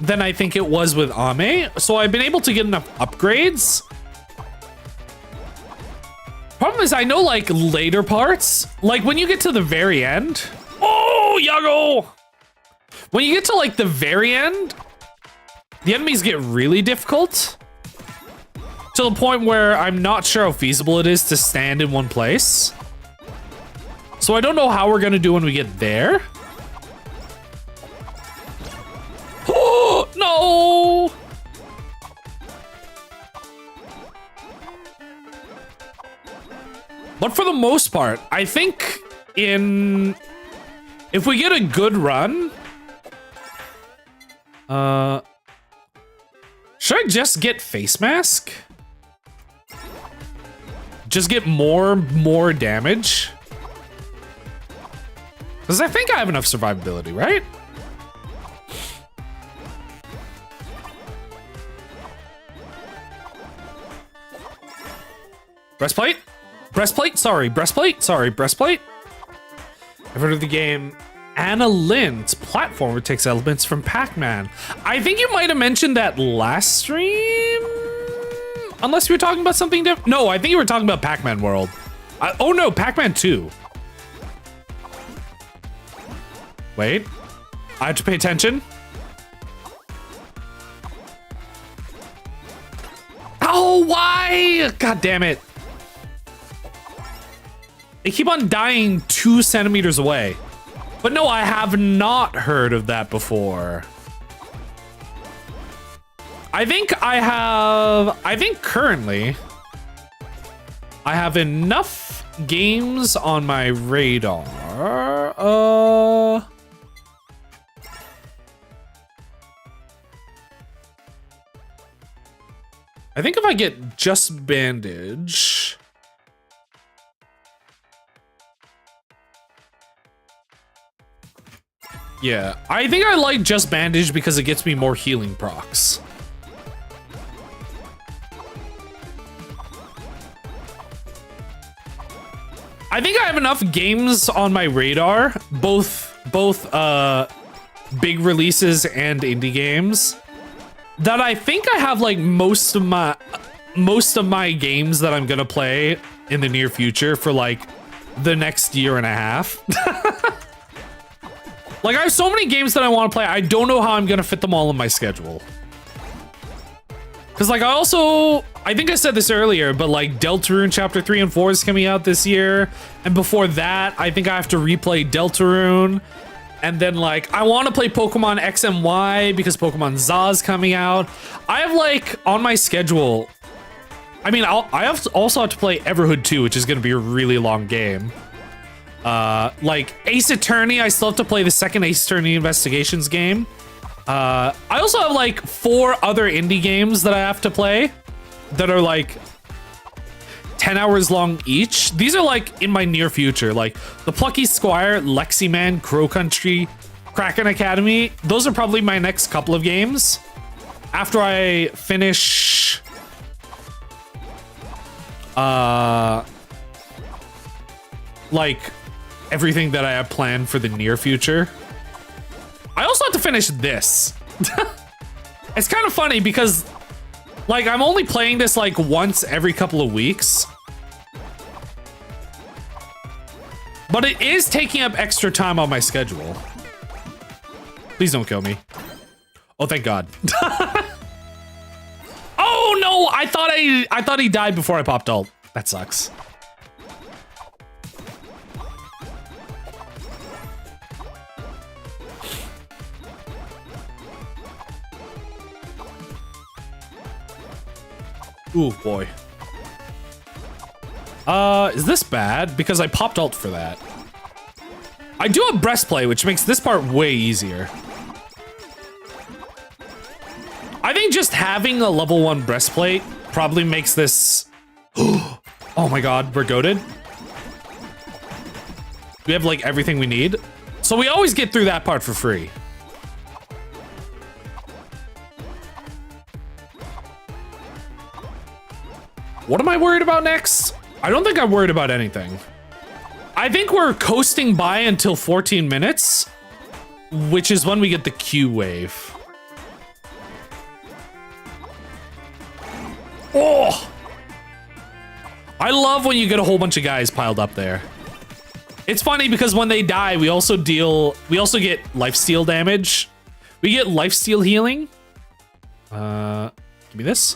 than I think it was with Ame. So I've been able to get enough upgrades. Problem is, I know like later parts, like when you get to the very end. Oh, Yago! When you get to like the very end, the enemies get really difficult. To the point where I'm not sure how feasible it is to stand in one place. So I don't know how we're gonna do when we get there. Oh, no! But for the most part, I think if we get a good run, should I just get face mask? Just get more damage? Because I think I have enough survivability, right? Breastplate? Breastplate? Sorry, breastplate? Sorry, breastplate? I've heard of the game Anna Lynn's platformer takes elements from Pac-Man. I think you might have mentioned that last stream? Unless you were talking about something different. No, I think you were talking about Pac-Man World. Oh no, Pac-Man 2. Wait, I have to pay attention. Oh, why? God damn it. They keep on dying 2 centimeters away. But no, I have not heard of that before. I think currently I have enough games on my radar. I think if I get just bandage. Yeah, I think I like just bandage because it gets me more healing procs. I think I have enough games on my radar, both big releases and indie games, that I think I have like most of my games that I'm gonna play in the near future for like the next year and a half. Like I have so many games that I want to play. I don't know how I'm gonna fit them all in my schedule. Cause like I think I said this earlier, but like Deltarune Chapter 3 and 4 is coming out this year. And before that, I think I have to replay Deltarune. And then like, I want to play Pokemon X and Y because Pokemon Za's coming out. I have like, on my schedule, I mean, also have to play Everhood 2, which is going to be a really long game. Like Ace Attorney, I still have to play the second Ace Attorney Investigations game. I also have like 4 other indie games that I have to play that are like 10 hours long each. These are like in my near future, like the Plucky Squire, Leximan, Crow Country, Kraken Academy. Those are probably my next couple of games after I finish like everything that I have planned for the near future. I also have to finish this. It's kind of funny because like I'm only playing this like once every couple of weeks. But it is taking up extra time on my schedule. Please don't kill me. Oh, thank God. Oh no, I thought he died before I popped ult. That sucks. Ooh, boy. Is this bad? Because I popped ult for that. I do have breastplate, which makes this part way easier. I think just having a level 1 breastplate probably makes this... Oh my God, we're goated. We have like everything we need. So we always get through that part for free. What am I worried about next? I don't think I'm worried about anything. I think we're coasting by until 14 minutes, which is when we get the Q wave. Oh! I love when you get a whole bunch of guys piled up there. It's funny because when they die, we also get lifesteal damage. We get lifesteal healing. Give me this.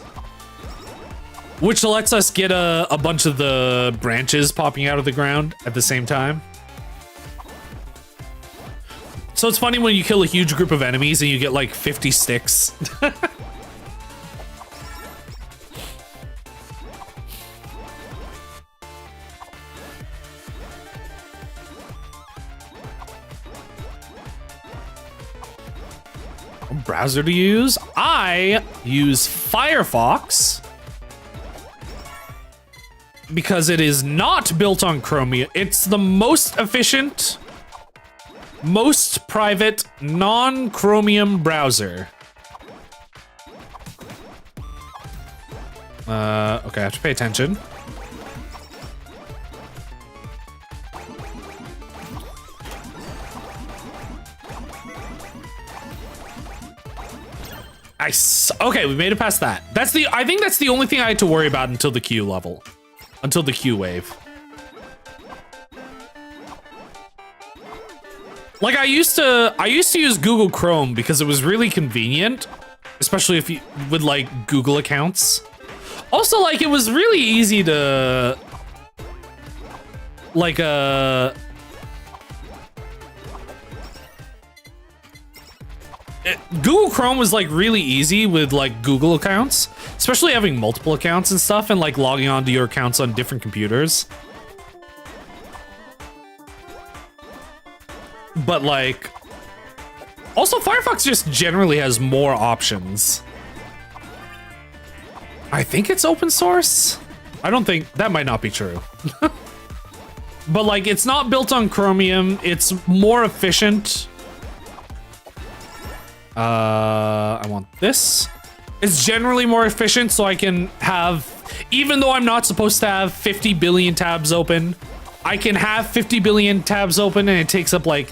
Which lets us get a bunch of the branches popping out of the ground at the same time. So it's funny when you kill a huge group of enemies and you get like 50 sticks. What browser to use? I use Firefox. Because it is not built on Chromium. It's the most efficient, most private, non-Chromium browser. Okay, I have to pay attention. Okay, we made it past that. I think that's the only thing I had to worry about until the Q level. Until the Q wave. Like I used to use Google Chrome because it was really convenient, especially if you with like Google accounts. Also, like it was really easy to like Google Chrome was like really easy with like Google accounts, especially having multiple accounts and stuff and like logging onto your accounts on different computers. But like, also Firefox just generally has more options. I think it's open source. I don't think, that might not be true. But like, it's not built on Chromium. It's more efficient. I want this. It's generally more efficient, so I can have, even though I'm not supposed to have 50 billion tabs open, I can have 50 billion tabs open and it takes up like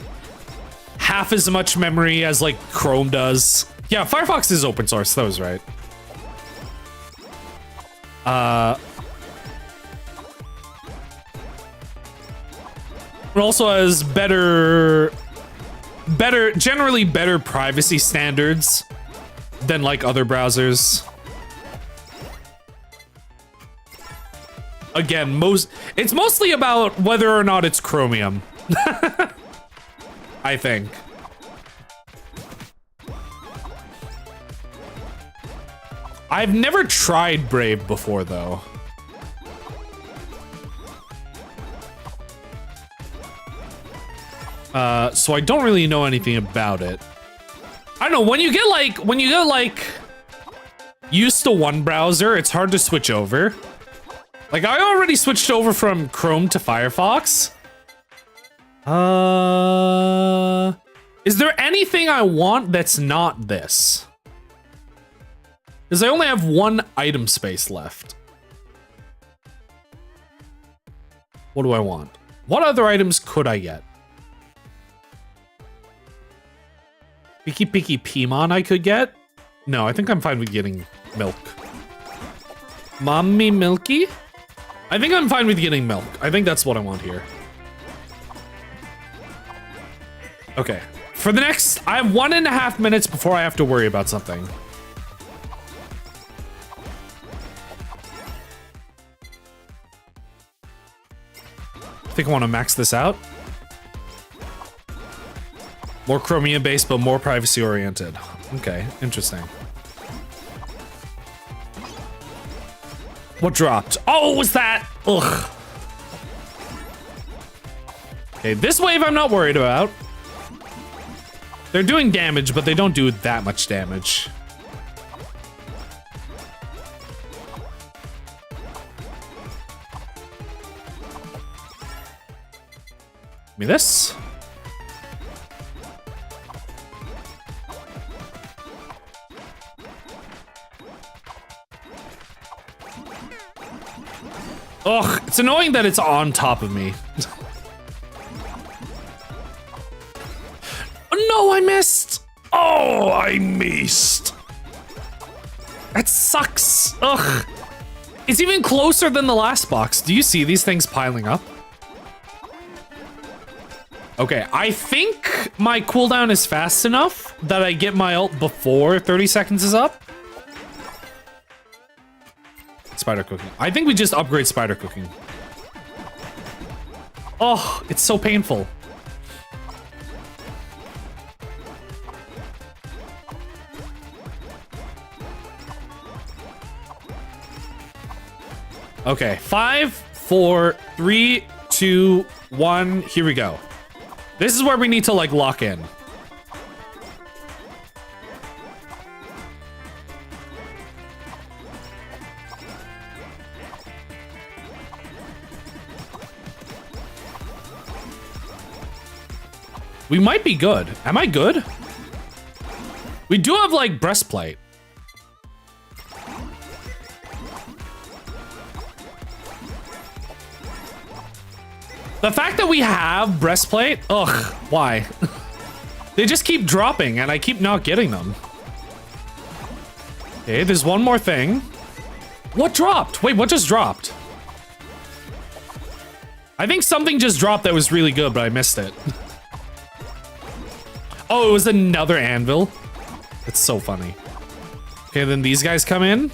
half as much memory as like Chrome does. Yeah, Firefox is open source. That was right. It also has generally better privacy standards than like other browsers. Again, it's mostly about whether or not it's Chromium. I think. I've never tried Brave before, though. So I don't really know anything about it. I don't know, when you get like used to one browser, it's hard to switch over. Like, I already switched over from Chrome to Firefox. Is there anything I want that's not this? Because I only have one item space left. What do I want? What other items could I get? Picky Picky Peamon I could get? No, I think I'm fine with getting milk. Mommy Milky? I think I'm fine with getting milk. I think that's what I want here. Okay. For the next, I have 1.5 minutes before I have to worry about something. I think I want to max this out. More Chromium based, but more privacy oriented. Okay, interesting. What dropped? Oh, was that? Ugh. Okay, this wave I'm not worried about. They're doing damage, but they don't do that much damage. Give me this. Ugh, it's annoying that it's on top of me. No, I missed! Oh, I missed. That sucks. Ugh. It's even closer than the last box. Do you see these things piling up? Okay, I think my cooldown is fast enough that I get my ult before 30 seconds is up. Spider cooking. I think we just upgrade spider cooking. Oh, it's so painful. Okay, 5, 4, 3, 2, 1. Here we go. This is where we need to like lock in. We might be good. Am I good? We do have like breastplate. The fact that we have breastplate, ugh, why? They just keep dropping and I keep not getting them. Okay, there's one more thing. What dropped? Wait, what just dropped? I think something just dropped that was really good, but I missed it. Oh, it was another anvil. It's so funny. Okay, then these guys come in.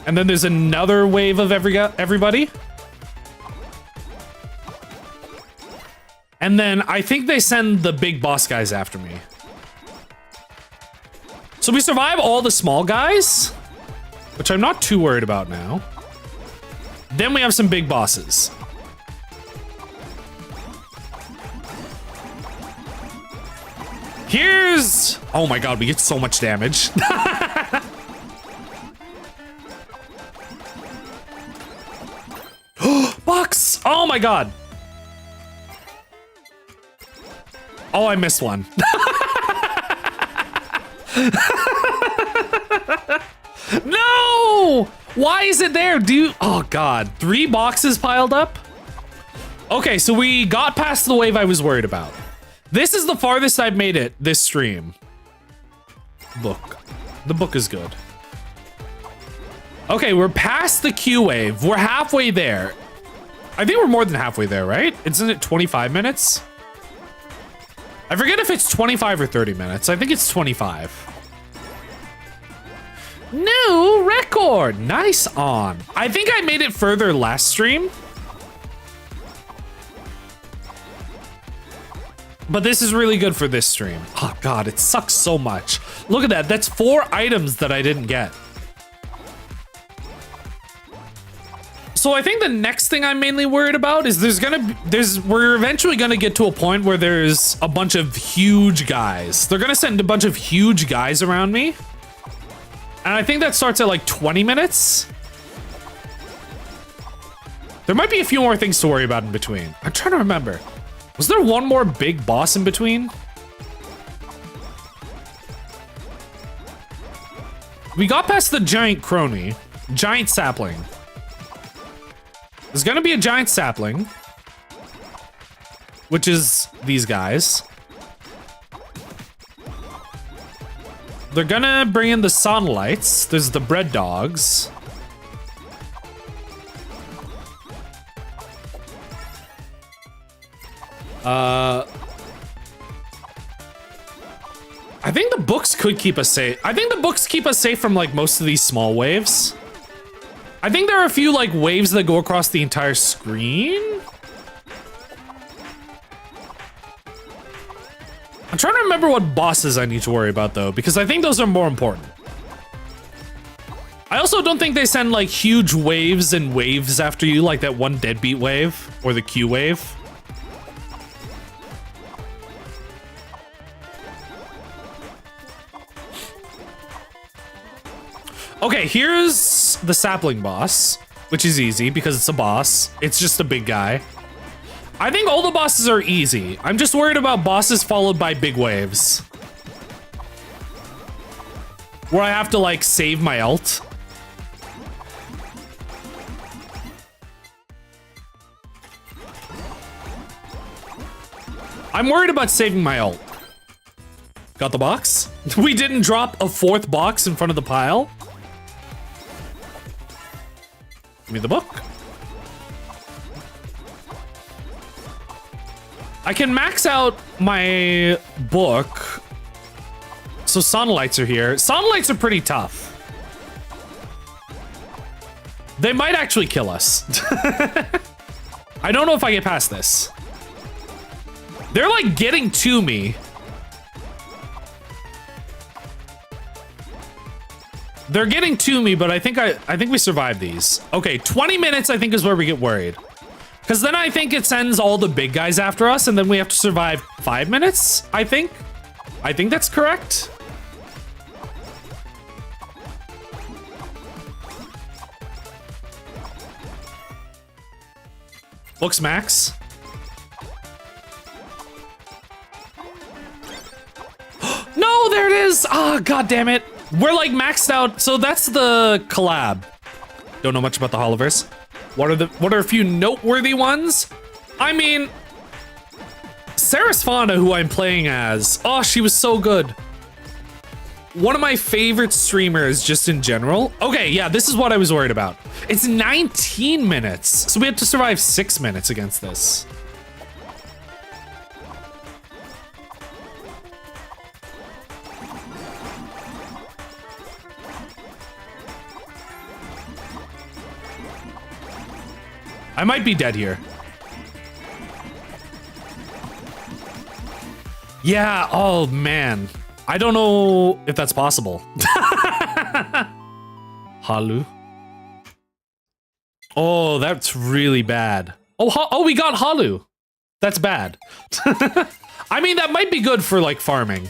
And then there's another wave of everybody. And then I think they send the big boss guys after me. So we survive all the small guys, which I'm not too worried about now. Then we have some big bosses. Here's... Oh my god, we get so much damage. Box! Oh my god. Oh, I missed one. No! Why is it there, dude? Oh god, 3 boxes piled up? Okay, so we got past the wave I was worried about. This is the farthest I've made it this stream. Book. The book is good. Okay, we're past the Q wave. We're halfway there. I think we're more than halfway there, right? Isn't it 25 minutes? I forget if it's 25 or 30 minutes. I think it's 25. New record. Nice on. I think I made it further last stream. But this is really good for this stream. Oh God, it sucks so much. Look at that. That's 4 items that I didn't get. So I think the next thing I'm mainly worried about is we're eventually gonna get to a point where there's a bunch of huge guys. They're gonna send a bunch of huge guys around me. And I think that starts at like 20 minutes. There might be a few more things to worry about in between. I'm trying to remember. Was there one more big boss in between? We got past the giant crony, giant sapling. There's gonna be a giant sapling, which is these guys. They're gonna bring in the sunlights. There's the bread dogs. I think the books could keep us safe. I think the books keep us safe from like most of these small waves. I think there are a few like waves that go across the entire screen. I'm trying to remember what bosses I need to worry about though, because I think those are more important. I also don't think they send like huge waves and waves after you, like that one deadbeat wave or the Q wave. Okay, here's the sapling boss, which is easy because it's a boss. It's just a big guy. I think all the bosses are easy. I'm just worried about bosses followed by big waves, where I have to like save my ult. I'm worried about saving my ult. Got the box? We didn't drop a 4th box in front of the pile. Give me the book. I can max out my book. So sunlights are here. Sunlights are pretty tough. They might actually kill us. I don't know if I get past this. They're like getting to me. They're getting to me, but I think we survive these. Okay, 20 minutes I think is where we get worried. Because then I think it sends all the big guys after us, and then we have to survive 5 minutes, I think. I think that's correct. Books max. No, there it is! Ah, god damn it. We're like maxed out, so that's the collab. Don't know much about the Holoverse. What are a few noteworthy ones? I mean, Sarah's Fauna, who I'm playing as. Oh, she was so good. One of my favorite streamers just in general. Okay, yeah, this is what I was worried about. It's 19 minutes, so we have to survive 6 minutes against this. I might be dead here. Yeah, oh man. I don't know if that's possible. Halu. Oh, that's really bad. Oh, we got Halu. That's bad. I mean, that might be good for like farming.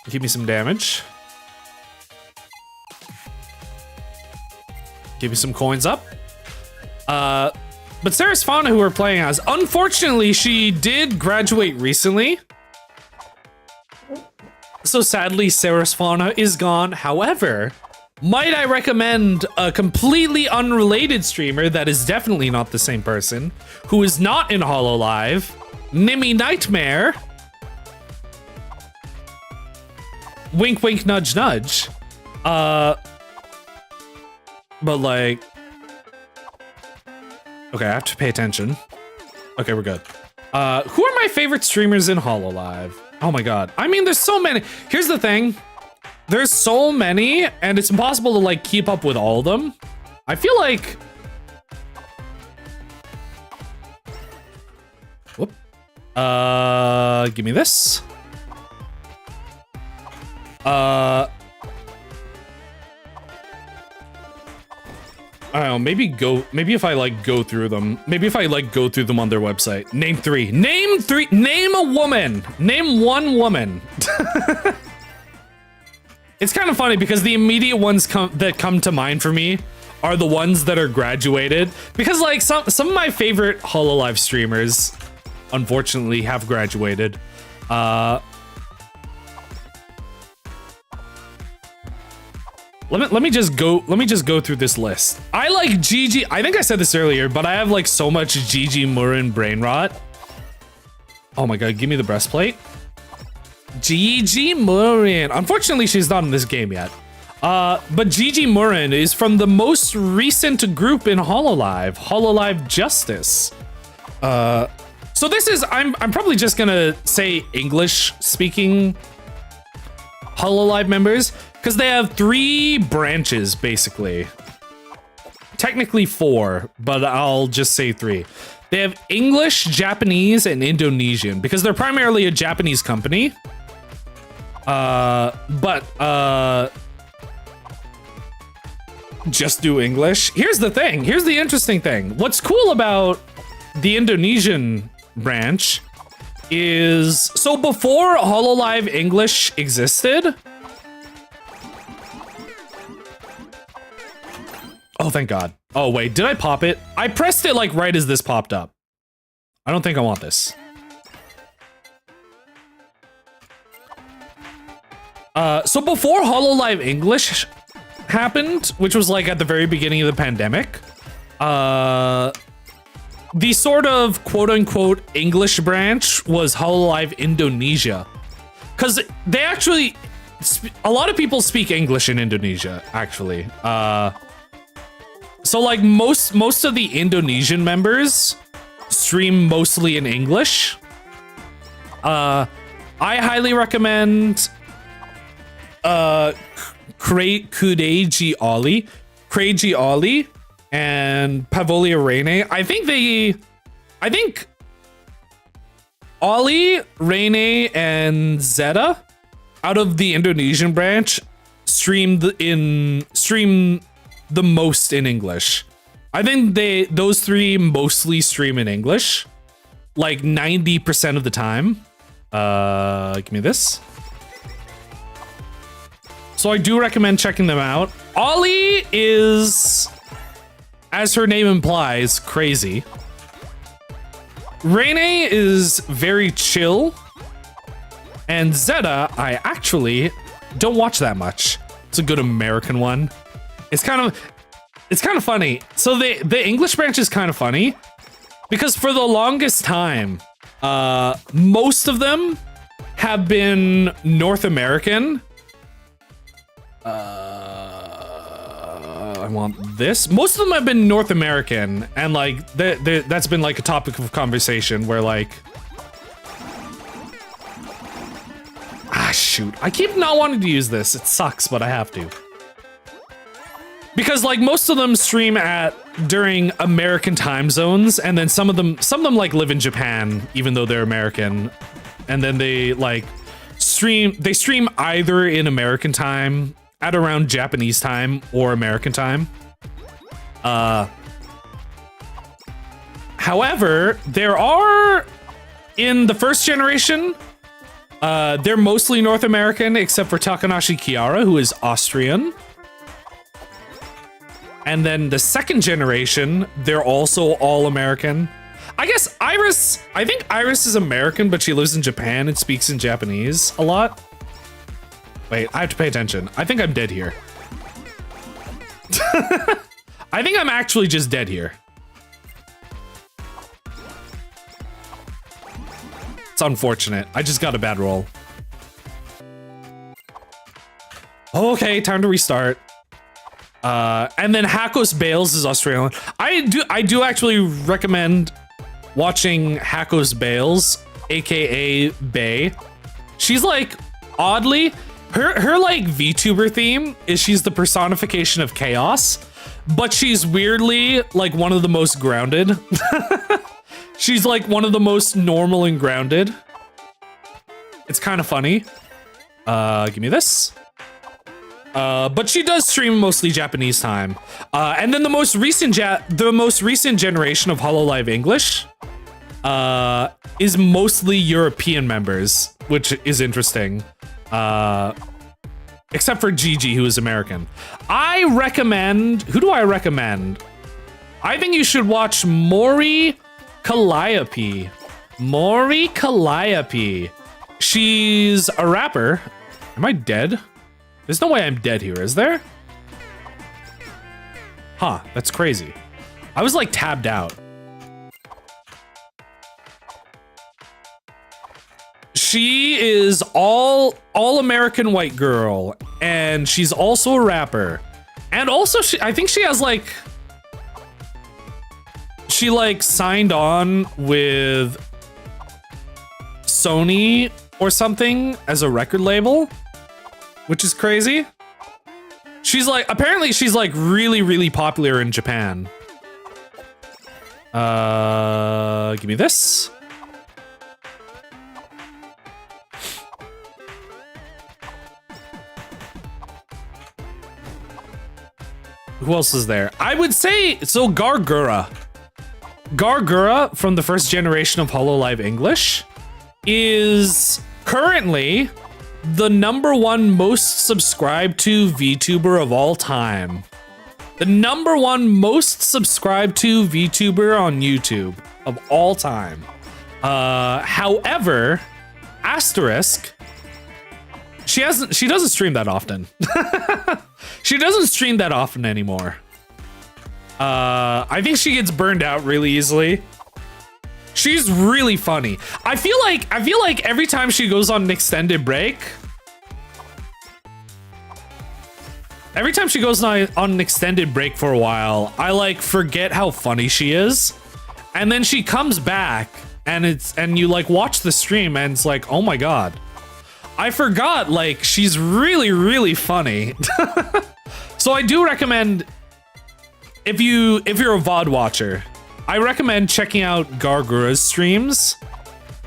Give me some damage. Give me some coins up. But Sarah's Fauna, who we're playing as, unfortunately, she did graduate recently. So sadly, Sarah's Fauna is gone. However, might I recommend a completely unrelated streamer that is definitely not the same person, who is not in HoloLive, Nimmy Nightmare. Wink, wink, nudge, nudge. But like, okay, I have to pay attention. Okay, we're good. Who are my favorite streamers in HoloLive? Oh my god. I mean, there's so many. Here's the thing. There's so many, and it's impossible to like keep up with all of them. I feel like... Whoop. Give me this. I don't know, maybe if I like go through them. Maybe if I like go through them on their website. Name three. Name three. Name a woman. Name one woman. It's kind of funny because the immediate ones that come to mind for me are the ones that are graduated. Because like some of my favorite HoloLive streamers, unfortunately, have graduated. Let me just go through this list. I like Gigi. I think I said this earlier, but I have like so much Gigi Murin brain rot. Oh my god, give me the breastplate. Gigi Murin. Unfortunately, she's not in this game yet. But Gigi Murin is from the most recent group in HoloLive, HoloLive Justice. So this is, I'm probably just gonna say English speaking HoloLive members, because they have 3 branches, basically. Technically 4, but I'll just say 3. They have English, Japanese, and Indonesian, because they're primarily a Japanese company. Just do English. Here's the thing. Here's the interesting thing. What's cool about the Indonesian branch is, so before HoloLive English existed, oh, thank God. Oh, wait, did I pop it? I pressed it like right as this popped up. I don't think I want this. So before HoloLive English happened, which was like at the very beginning of the pandemic, the sort of quote-unquote English branch was HoloLive Indonesia. Because they actually, a lot of people speak English in Indonesia, actually. So like most of the Indonesian members stream mostly in English. I highly recommend Crazy Ollie and Pavolia Rene. I think Ollie, Rene, and Zeta out of the Indonesian branch stream the most in English. I think those 3 mostly stream in English, like 90% of the time. Give me this. So I do recommend checking them out. Ollie is, as her name implies, crazy. Rene is very chill. And Zeta, I actually don't watch that much. It's a good American one. It's kind of funny. So the English branch is kind of funny because for the longest time, most of them have been North American. I want this. Most of them have been North American, and like that's been like a topic of conversation where like, shoot, I keep not wanting to use this. It sucks, but I have to. Because like most of them stream during American time zones, and then some of them like live in Japan, even though they're American, and then they like stream either in American time at around Japanese time or American time. However, there are, in the first generation, they're mostly North American except for Takanashi Kiara, who is Austrian. And then the second generation, they're also all American. I guess Iris, I think Iris is American, but she lives in Japan and speaks in Japanese a lot. Wait, I have to pay attention. I think I'm dead here. I think I'm actually just dead here. It's unfortunate. I just got a bad roll. Okay, time to restart. And then Hakos Bales is Australian. I do actually recommend watching Hakos Bales, aka Bay. She's like oddly her like VTuber theme is she's the personification of chaos, but she's weirdly like one of the most grounded. She's like one of the most normal and grounded. It's kind of funny. Give me this. But she does stream mostly Japanese time. And then the most recent generation of HoloLive English is mostly European members, which is interesting. Except for Gigi, who is American. I recommend, who do I recommend? I think you should watch Mori Calliope. Mori Calliope. She's a rapper. Am I dead? There's no way I'm dead here, is there? Huh, that's crazy. I was like tabbed out. She is all American white girl, and she's also a rapper. And also I think she has like, she like signed on with Sony or something as a record label, which is crazy. She's like, apparently she's like really, really popular in Japan. Give me this. Who else is there? I would say, so Gargura. Gargura from the first generation of HoloLive English is currently the #1 most subscribed to VTuber of all time. The #1 most subscribed to VTuber on YouTube of all time. However, asterisk, she doesn't stream that often. She doesn't stream that often anymore. I think she gets burned out really easily. She's really funny. I feel like every time she goes on an extended break, on an extended break for a while, I like forget how funny she is. And then she comes back and you like watch the stream and it's like, oh my God, I forgot, like she's really, really funny. So I do recommend, if you're a VOD watcher, I recommend checking out Gargura's streams.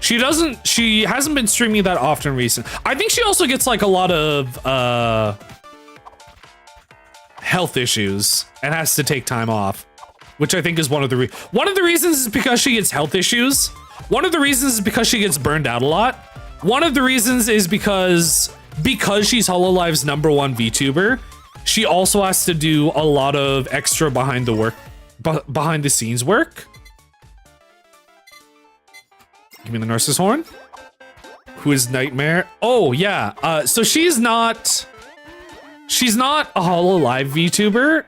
She hasn't been streaming that often recently. I think she also gets like a lot of health issues and has to take time off, which I think is one of the reasons is because she gets health issues. One of the reasons is because she gets burned out a lot. One of the reasons is because she's HoloLive's #1 VTuber. She also has to do a lot of extra behind the scenes work. Give me the nurse's horn. Who is Nightmare? Oh yeah. So she's not a HoloLive VTuber.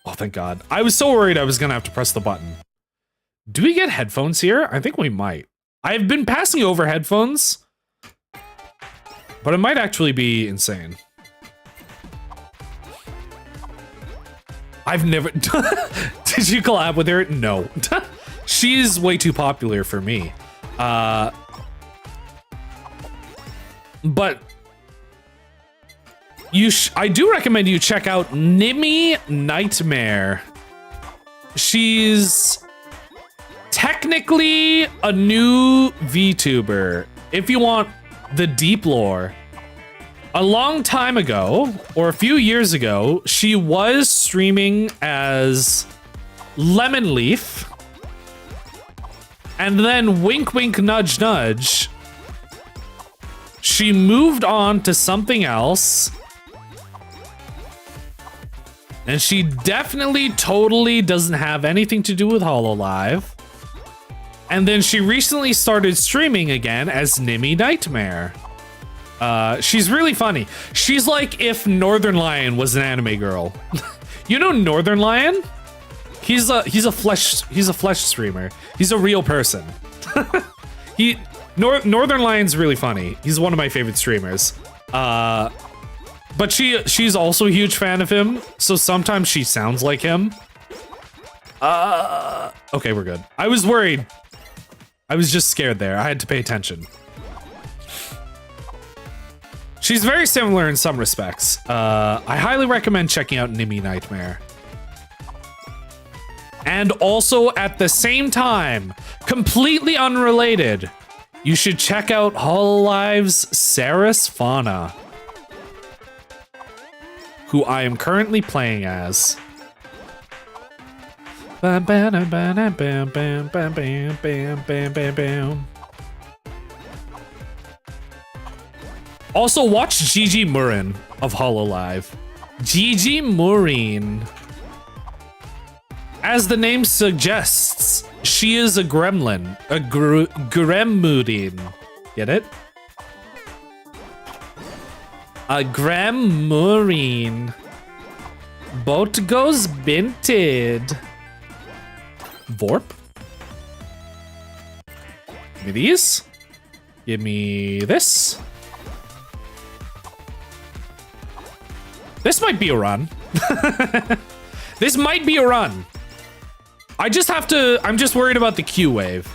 Oh, thank God. I was so worried I was gonna have to press the button. Do we get headphones here? I think we might. I've been passing over headphones, but it might actually be insane. I've never... Did you collab with her? No. She's way too popular for me. But I do recommend you check out Nimmy Nightmare. She's technically a new VTuber, if you want the deep lore. A long time ago, or a few years ago, she was streaming as Lemon Leaf. And then wink wink nudge nudge, she moved on to something else. And she definitely totally doesn't have anything to do with HoloLive. And then she recently started streaming again as Nimmy Nightmare. She's really funny. She's like if Northernlion was an anime girl. You know Northernlion? He's a flesh streamer. He's a real person. Northernlion's really funny. He's one of my favorite streamers. But she's also a huge fan of him, so sometimes she sounds like him. Okay, we're good. I was worried. I was just scared there. I had to pay attention. She's very similar in some respects. I highly recommend checking out Nimmy Nightmare. And also, at the same time, completely unrelated, you should check out HoloLive's Saris Fauna, who I am currently playing as. Bam, bam, bam, bam, bam, bam, bam, bam, bam, bam. Also, watch Gigi Murin of HoloLive. Gigi Murin. As the name suggests, she is a gremlin. A gremmurin. Get it? A gremmurin. Boat goes binted. Vorp. Give me these. Give me this. This might be a run. This might be a run. I'm just worried about the Q wave.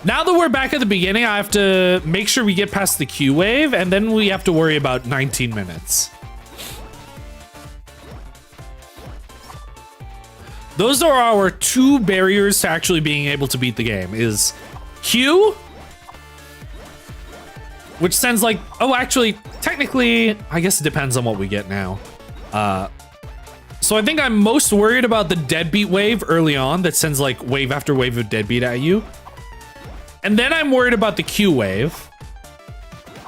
Now that we're back at the beginning, I have to make sure we get past the Q wave, and then we have to worry about 19 minutes. Those are our two barriers to actually being able to beat the game, is Q, which sends like, oh, actually, technically, I guess it depends on what we get now. So I think I'm most worried about the deadbeat wave early on that sends like wave after wave of deadbeat at you. And then I'm worried about the Q wave.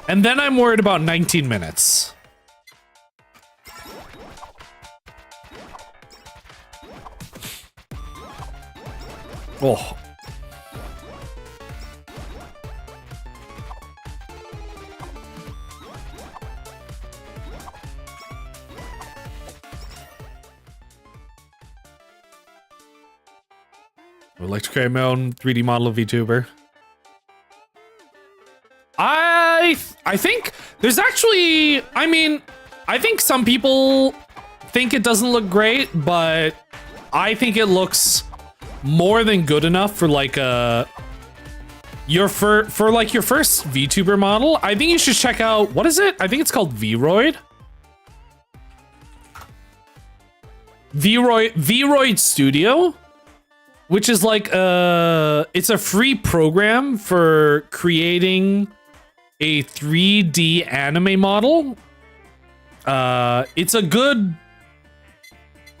And then I'm worried about 19 minutes. Oh. I would like to create my own 3D model of VTuber. I think there's actually, I mean, I think some people think it doesn't look great, but I think it looks more than good enough for like for like your first VTuber model. I think you should check out, what is it? I think it's called Vroid. Vroid Studio, which is like it's a free program for creating a 3D anime model. It's a good,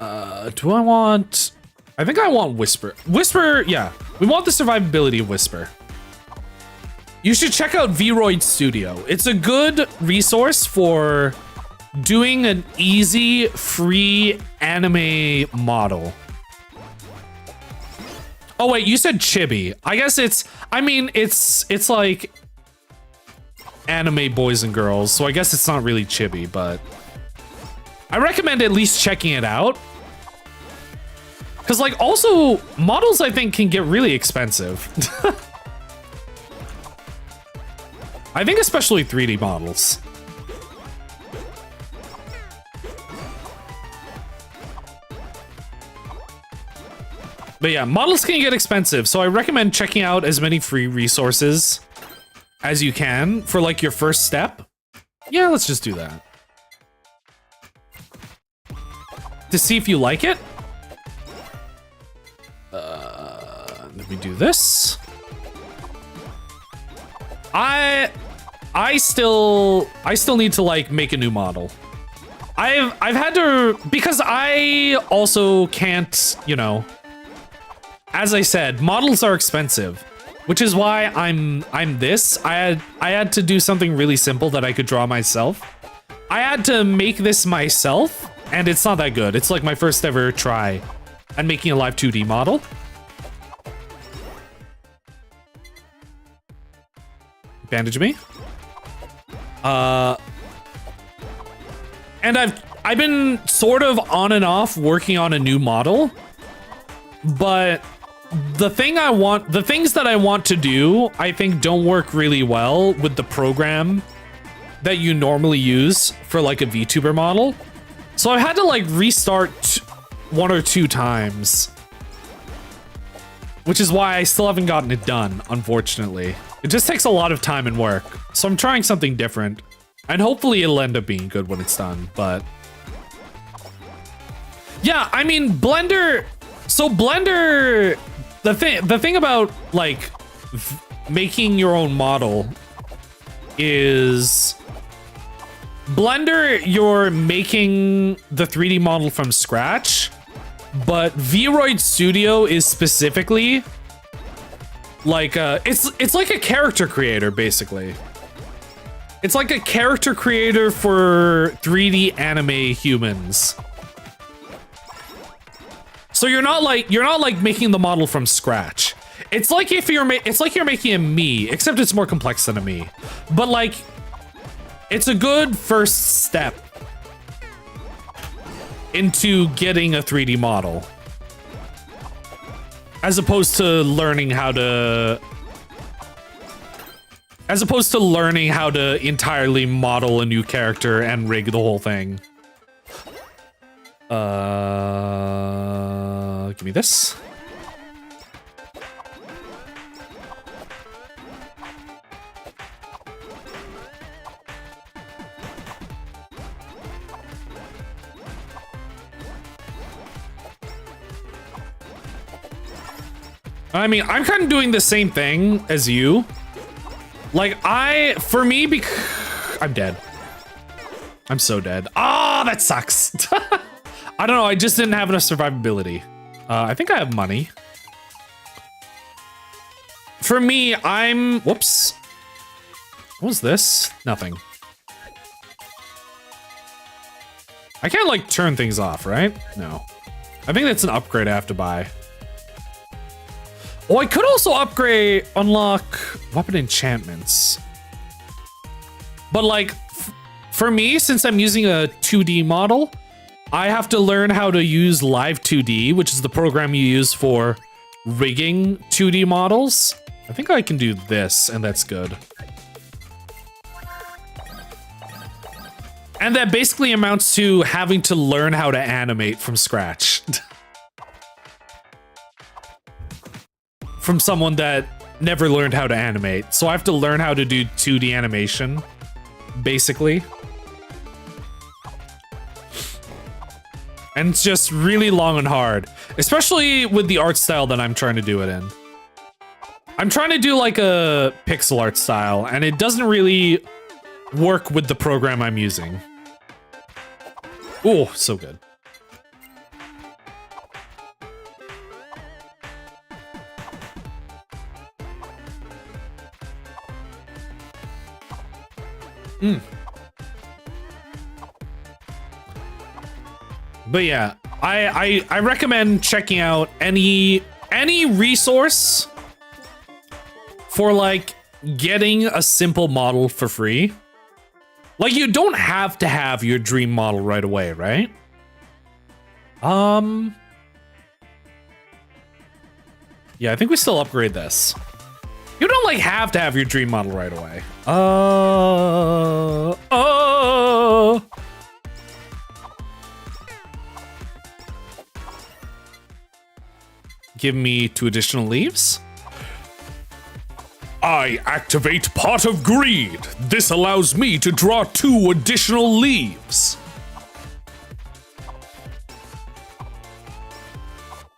I think I want Whisper. Whisper, yeah. We want the survivability of Whisper. You should check out Vroid Studio. It's a good resource for doing an easy, free anime model. Oh wait, you said chibi. I guess it's like anime boys and girls, so I guess it's not really chibi, but I recommend at least checking it out. Because like also models I think can get really expensive. I think especially 3D models. But yeah, models can get expensive, so I recommend checking out as many free resources as you can for like your first step. Yeah, let's just do that. To see if you like it. Let me do this. I still need to like make a new model. I've had to, because I also can't, you know, as I said, models are expensive, which is why I'm this. I had to do something really simple that I could draw myself. I had to make this myself, and it's not that good. It's like my first ever try at making a live 2D model. Bandage me. And I've been sort of on and off working on a new model. but the things that I want to do, I think don't work really well with the program that you normally use for like a VTuber model. So I had to like restart 1 or 2 times, which is why I still haven't gotten it done, unfortunately. It just takes a lot of time and work. So I'm trying something different, and hopefully it'll end up being good when it's done, but yeah, I mean, Blender, so Blender, the thing about like making your own model is Blender, you're making the 3D model from scratch, but Vroid Studio is specifically like it's like a character creator, basically. It's like a character creator for 3D anime humans. So you're not like making the model from scratch. It's like if you're making a me, except it's more complex than a me. But like, it's a good first step into getting a 3D model, as opposed to learning how to entirely model a new character and rig the whole thing. Give me this. I mean, I'm kind of doing the same thing as you. Like, I'm dead. I'm so dead. Ah, that sucks. I don't know, I just didn't have enough survivability. I think I have money. For me, whoops. What was this? Nothing. I can't, like, turn things off, right? No. I think that's an upgrade I have to buy. Oh, I could also unlock weapon enchantments. But like, for me, since I'm using a 2D model, I have to learn how to use Live 2D, which is the program you use for rigging 2D models. I think I can do this, and that's good. And that basically amounts to having to learn how to animate from scratch. From someone that never learned how to animate. So I have to learn how to do 2D animation, basically. And it's just really long and hard, especially with the art style that I'm trying to do it in. I'm trying to do like a pixel art style, and it doesn't really work with the program I'm using. Oh, so good. But yeah, I recommend checking out any resource for like getting a simple model for free. Like, you don't have to have your dream model right away, right? Yeah, I think we still upgrade this. You don't like have to have your dream model right away. Give me 2 additional leaves. I activate Pot of Greed. This allows me to draw 2 additional leaves.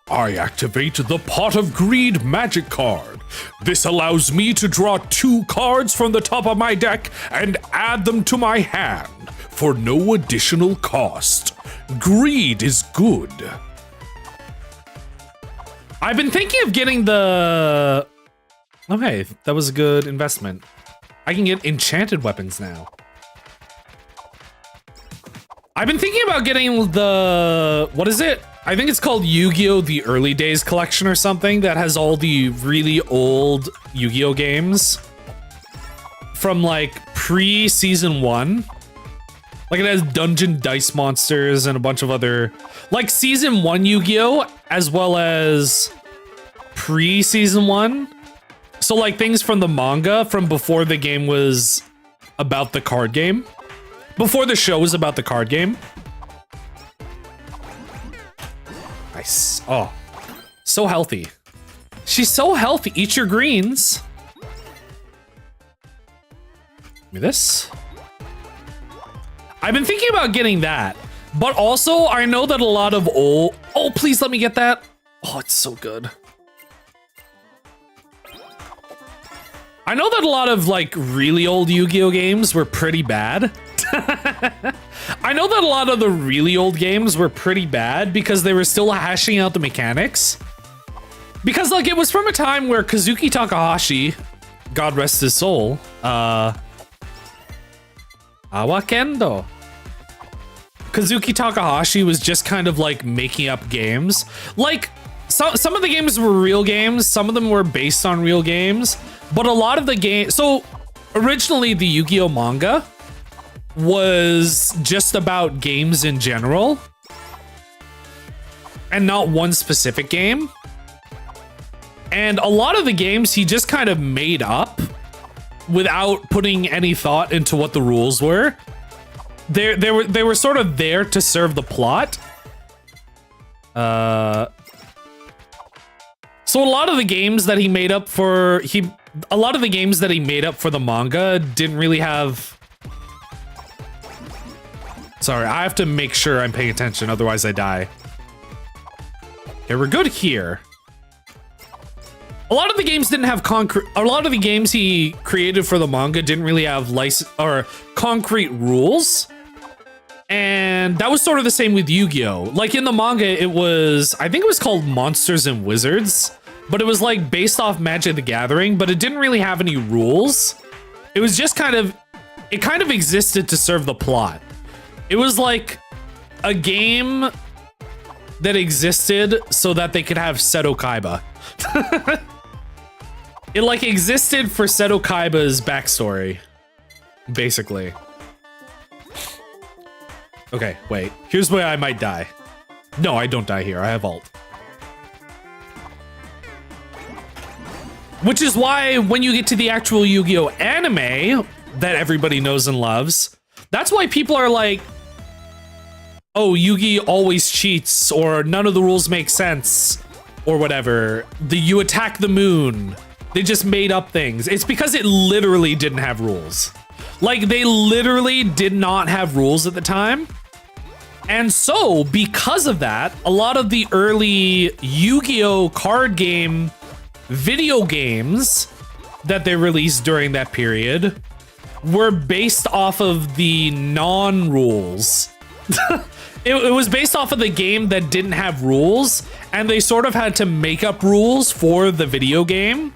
I activate the Pot of Greed magic card. This allows me to draw 2 cards from the top of my deck and add them to my hand for no additional cost. Greed is good. I've been thinking of getting the... Okay, that was a good investment. I can get enchanted weapons now. I've been thinking about getting the... What is it? I think it's called Yu-Gi-Oh! The Early Days Collection or something that has all the really old Yu-Gi-Oh! Games from like pre-season 1. Like it has dungeon dice monsters and a bunch of other, like season 1 Yu-Gi-Oh, as well as pre-season 1. So like things from the manga from before the game was about the card game. Before the show was about the card game. Nice. Oh, so healthy. She's so healthy. Eat your greens. Give me this. I've been thinking about getting that, but also I know that a lot of old... Oh, please let me get that. Oh, it's so good. I know that a lot of like really old Yu-Gi-Oh games were pretty bad. I know that a lot of the really old games were pretty bad because they were still hashing out the mechanics. Because like it was from a time where Kazuki Takahashi, God rest his soul, Awakendo. Kazuki Takahashi was just kind of like making up games. Like some of the games were real games, some of them were based on real games, but a lot of the games, so originally the Yu-Gi-Oh manga was just about games in general and not one specific game. And a lot of the games he just kind of made up without putting any thought into what the rules were. They were sort of there to serve the plot. So a lot of the games that he made up for the manga didn't really have. Sorry, I have to make sure I'm paying attention, otherwise I die. Okay, we're good here. A lot of the games didn't have a lot of the games he created for the manga didn't really have license or concrete rules. And that was sort of the same with Yu-Gi-Oh! Like in the manga, it was, I think it was called Monsters and Wizards, but it was like based off Magic the Gathering, but it didn't really have any rules. It was just it kind of existed to serve the plot. It was like a game that existed so that they could have Seto Kaiba. It like existed for Seto Kaiba's backstory, basically. Okay, wait. Here's where I might die. No, I don't die here. I have ult. Which is why when you get to the actual Yu-Gi-Oh anime that everybody knows and loves, that's why people are like, oh, Yu-Gi always cheats, or none of the rules make sense, or whatever. You attack the moon. They just made up things. It's because it literally didn't have rules. Like, they literally did not have rules at the time. And so, because of that, a lot of the early Yu-Gi-Oh card game video games that they released during that period were based off of the non-rules. It was based off of the game that didn't have rules, and they sort of had to make up rules for the video game.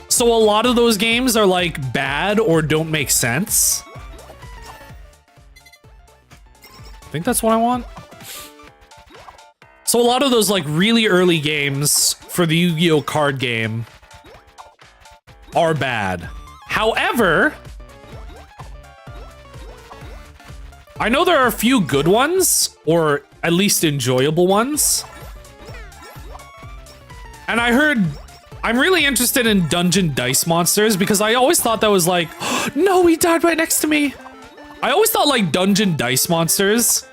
So a lot of those games are like bad or don't make sense. I think that's what I want. So a lot of those like really early games for the Yu-Gi-Oh card game are bad. However, I know there are a few good ones, or at least enjoyable ones. And I heard, I'm really interested in dungeon dice monsters because I always thought that was like, oh, no, he died right next to me. I always thought like dungeon dice monsters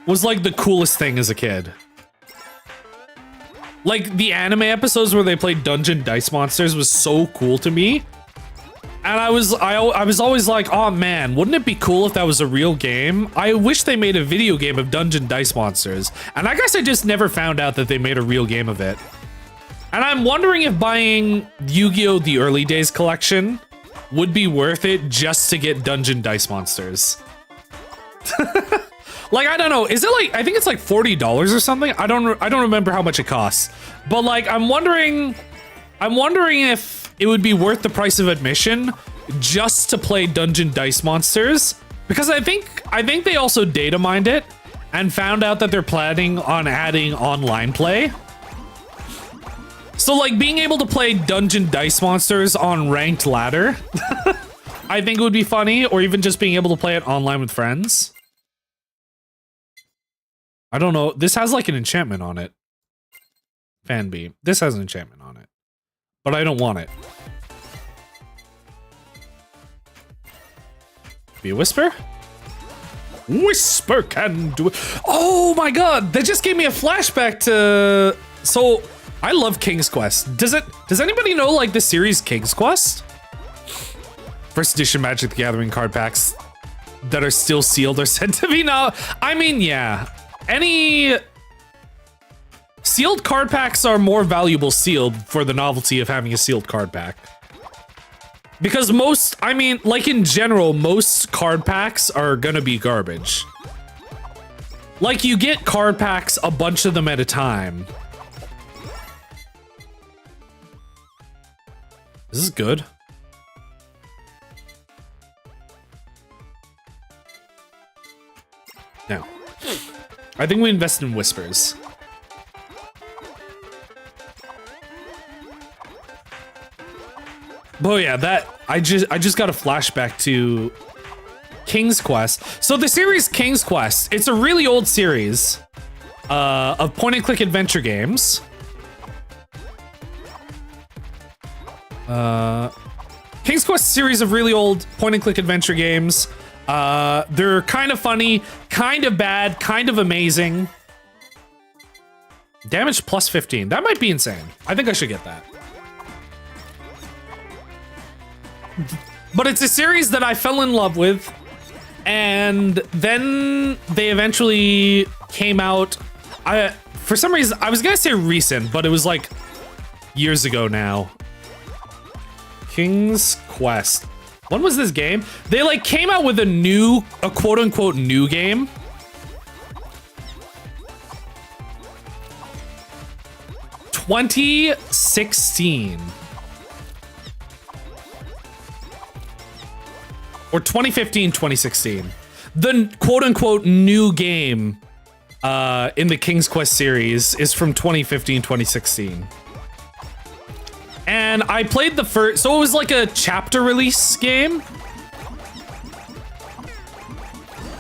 was like the coolest thing as a kid. Like the anime episodes where they played dungeon dice monsters was so cool to me. And I was always like, oh man, wouldn't it be cool if that was a real game? I wish they made a video game of Dungeon Dice Monsters. And I guess I just never found out that they made a real game of it. And I'm wondering if buying Yu-Gi-Oh! The Early Days collection would be worth it just to get Dungeon Dice Monsters. Like, I don't know, is it like, I think it's like $40 or something? I don't remember how much it costs. But like, I'm wondering if it would be worth the price of admission just to play Dungeon Dice Monsters, because I think they also data mined it and found out that they're planning on adding online play. So like being able to play Dungeon Dice Monsters on ranked ladder I think it would be funny, or even just being able to play it online with friends. I don't know. This has like an enchantment on it. Fan B. This has an enchantment on it. But I don't want it. Be a whisper? Whisper can do it. Oh my god, that just gave me a flashback to... So, I love King's Quest. Does anybody know like the series King's Quest? First edition Magic the Gathering card packs that are still sealed are said to be now. I mean, yeah. Any sealed card packs are more valuable sealed for the novelty of having a sealed card pack. Because most, I mean, like in general, most card packs are gonna be garbage. Like you get card packs, a bunch of them at a time. This is good. Now, I think we invest in whispers. Oh yeah, that I just got a flashback to King's Quest. So the series King's Quest, it's a really old series of point-and-click adventure games. King's Quest series of really old point-and-click adventure games. They're kind of funny, kind of bad, kind of amazing. Damage plus 15. That might be insane. I think I should get that. But it's a series that I fell in love with, and then they eventually came out. For some reason, I was gonna say recent, but it was like years ago now. King's Quest. When was this game? They like came out with a quote-unquote new game. (2016) or 2015, 2016. The quote-unquote new game in the King's Quest series is from 2015, 2016. And I played the first, so it was like a chapter release game.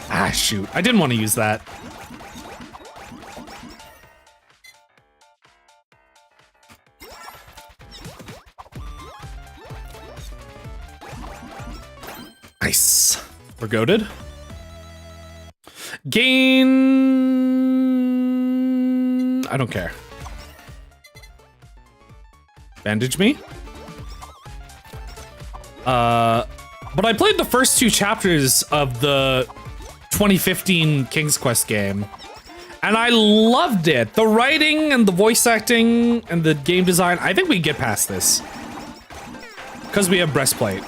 Ah, shoot. I didn't want to use that. Nice. We're goated. Gain... I don't care. Bandage me. But I played the first two chapters of the 2015 King's Quest game, and I loved it. The writing and the voice acting and the game design, I think we get past this. Because we have breastplate.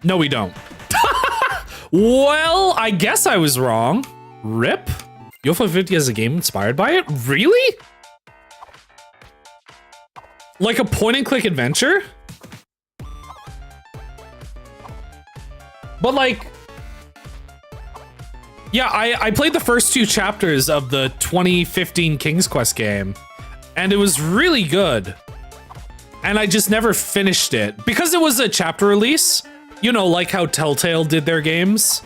No, we don't. Well, I guess I was wrong. RIP? UFO 50 has a game inspired by it? Really? Like a point-and-click adventure? But like... Yeah, I played the first two chapters of the 2015 King's Quest game, and it was really good. And I just never finished it. Because it was a chapter release, you know, like how Telltale did their games.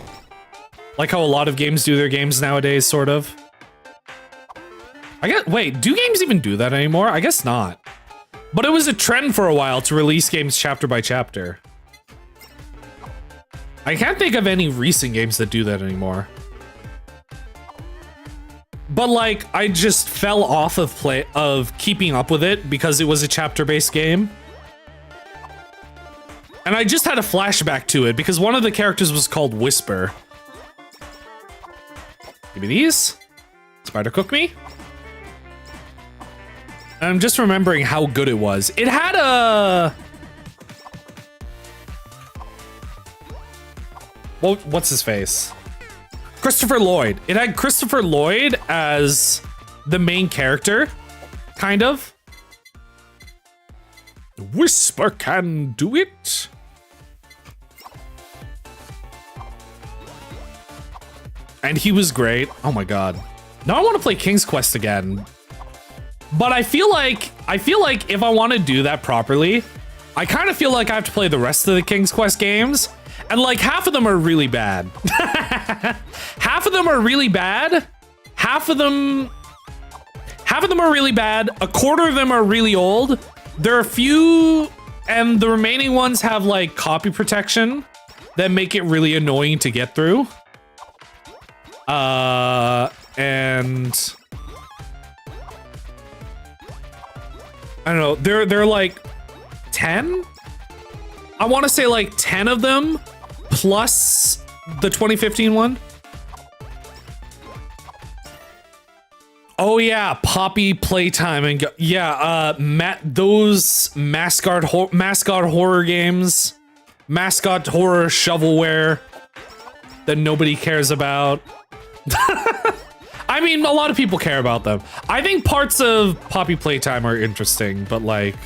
Like how a lot of games do their games nowadays, sort of. Wait, do games even do that anymore? I guess not. But it was a trend for a while to release games chapter by chapter. I can't think of any recent games that do that anymore. But like, I just fell off of keeping up with it because it was a chapter-based game. And I just had a flashback to it because one of the characters was called Whisper. Give me these. Spider cook me. And I'm just remembering how good it was. It had a... What's his face? Christopher Lloyd. It had Christopher Lloyd as the main character, kind of. Whisper can do it. And he was great. Oh my god. Now I want to play King's Quest again. But I feel like I feel like if I want to do that properly, I kind of feel like I have to play the rest of the King's Quest games, and like half of them are really bad. Half of them are really bad. Half of them are really bad. A quarter of them are really old. There are a few, and the remaining ones have like copy protection that make it really annoying to get through. And I don't know, they're like 10? I want to say like 10 of them plus the 2015 one. Oh yeah, Poppy playtime and those mascot horror games, mascot horror shovelware that nobody cares about. I mean, a lot of people care about them. I think parts of Poppy playtime are interesting, but like,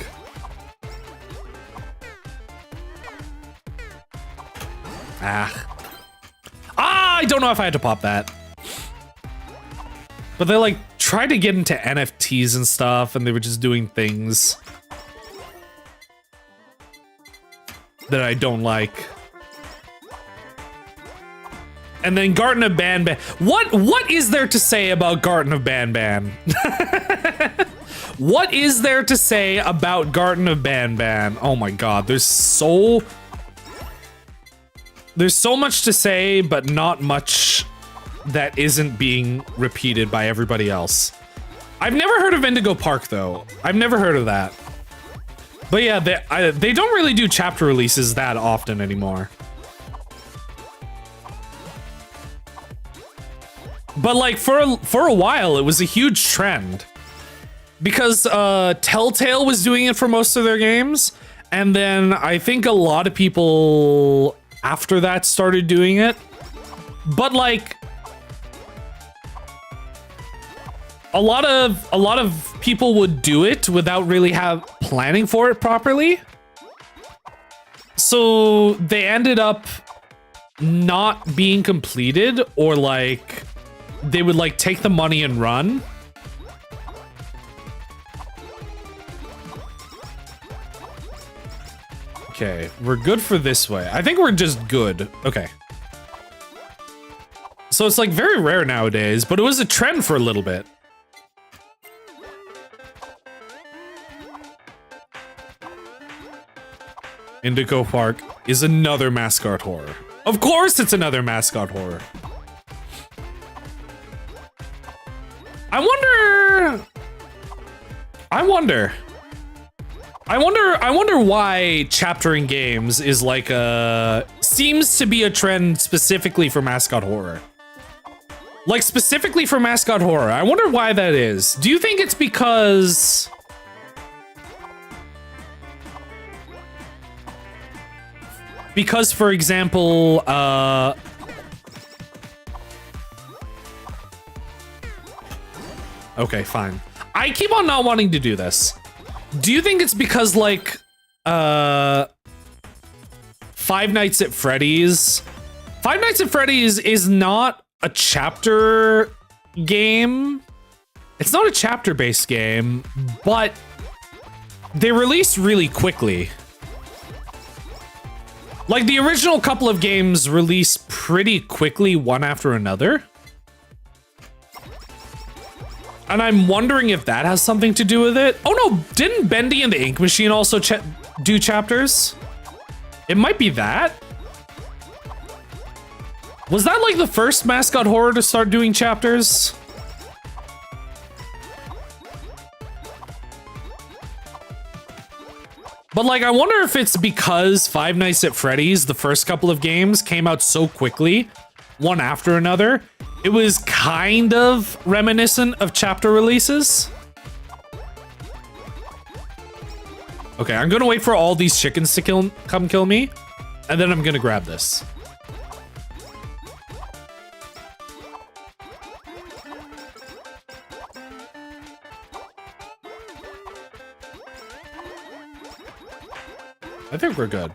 I don't know if I had to pop that. But they like tried to get into NFTs and stuff, and they were just doing things that I don't like. And then Garden of Banban. What is there to say about Garden of Banban? What is there to say about Garden of Banban? Oh my god, there's so much to say, but not much that isn't being repeated by everybody else. I've never heard of Indigo Park though. I've never heard of that. But yeah, they don't really do chapter releases that often anymore. But like for a while, it was a huge trend because Telltale was doing it for most of their games, and then I think a lot of people after that started doing it. But like a lot of people would do it without really planning for it properly. So they ended up not being completed, or like they would like take the money and run. Okay, we're good for this way. I think we're just good. Okay. So it's like very rare nowadays, but it was a trend for a little bit. Indigo Park is another mascot horror. Of course it's another mascot horror. I wonder why chaptering games is like seems to be a trend specifically for mascot horror. Like specifically for mascot horror. I wonder why that is. Do you think it's because for example, okay, fine. I keep on not wanting to do this. Do you think it's because like Five Nights at Freddy's? Five Nights at Freddy's is not a chapter game. It's not a chapter-based game, but they released really quickly. Like the original couple of games released pretty quickly, one after another. And I'm wondering if that has something to do with it. Oh no, didn't Bendy and the Ink Machine also do chapters? It might be that. Was that like the first mascot horror to start doing chapters? But like, I wonder if it's because Five Nights at Freddy's, the first couple of games, came out so quickly, one after another. It was kind of reminiscent of chapter releases. Okay, I'm gonna wait for all these chickens to come kill me, and then I'm gonna grab this. I think we're good.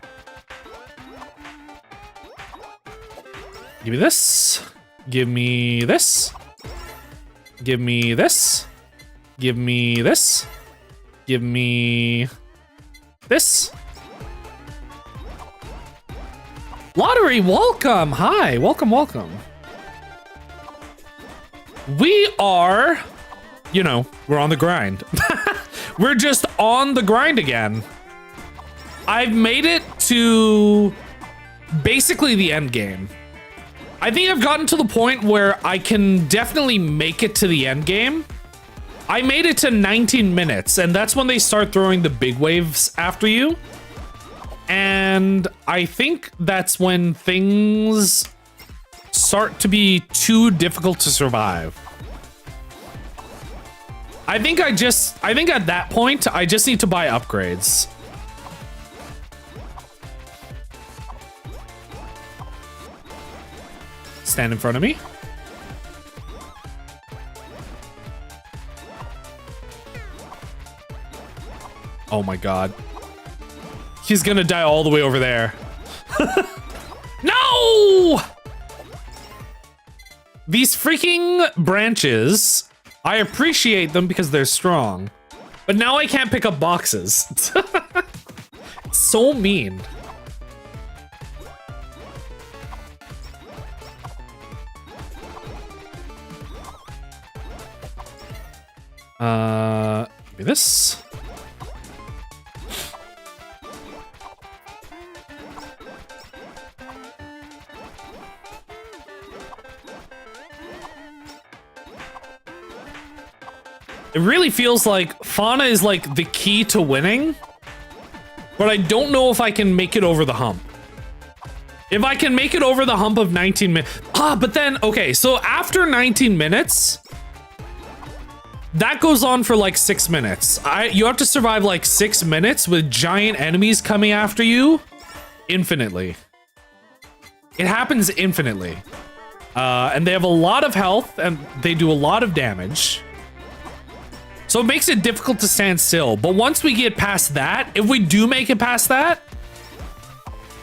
Give me this. Give me this. Give me this. Give me this. Give me this. Lottery, welcome. Hi, welcome, welcome. We are, you know, we're on the grind. We're just on the grind again. I've made it to basically the end game. I think I've gotten to the point where I can definitely make it to the end game. I made it to 19 minutes, and that's when they start throwing the big waves after you. And I think that's when things start to be too difficult to survive. I think at that point, I just need to buy upgrades. Stand in front of me. Oh my god. He's gonna die all the way over there. No! These freaking branches, I appreciate them because they're strong. But now I can't pick up boxes. So mean. Maybe this. It really feels like Fauna is like the key to winning, but I don't know if I can make it over the hump. If I can make it over the hump of 19 minutes. But then, okay, so after 19 minutes, that goes on for like 6 minutes. You have to survive like 6 minutes with giant enemies coming after you infinitely. It happens infinitely. And they have a lot of health and they do a lot of damage. So it makes it difficult to stand still. But once we get past that, if we do make it past that,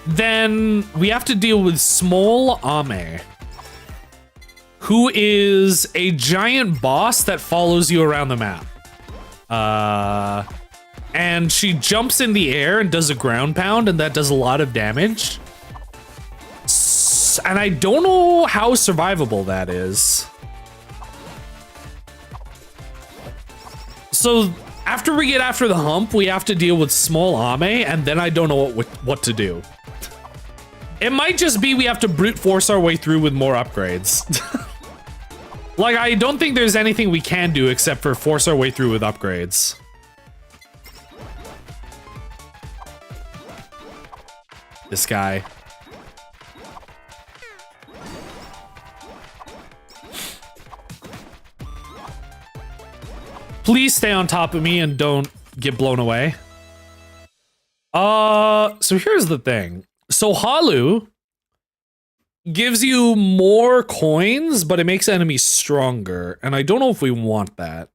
then we have to deal with Small Ame, who is a giant boss that follows you around the map. And she jumps in the air and does a ground pound, and that does a lot of damage. And I don't know how survivable that is. So after we get after the hump, we have to deal with Small Ame, and then I don't know what to do. It might just be we have to brute force our way through with more upgrades. Like, I don't think there's anything we can do except for force our way through with upgrades. This guy. Please stay on top of me and don't get blown away. So here's the thing. So Halu gives you more coins, but it makes enemies stronger. And I don't know if we want that.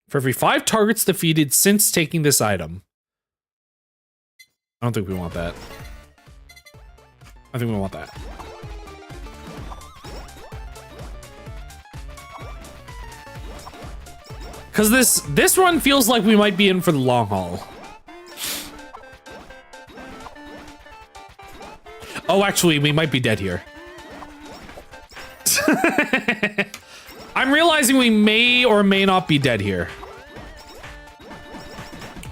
For every 5 targets defeated since taking this item. I don't think we want that. I think we want that. Because this run feels like we might be in for the long haul. Oh, actually, we might be dead here. I'm realizing we may or may not be dead here.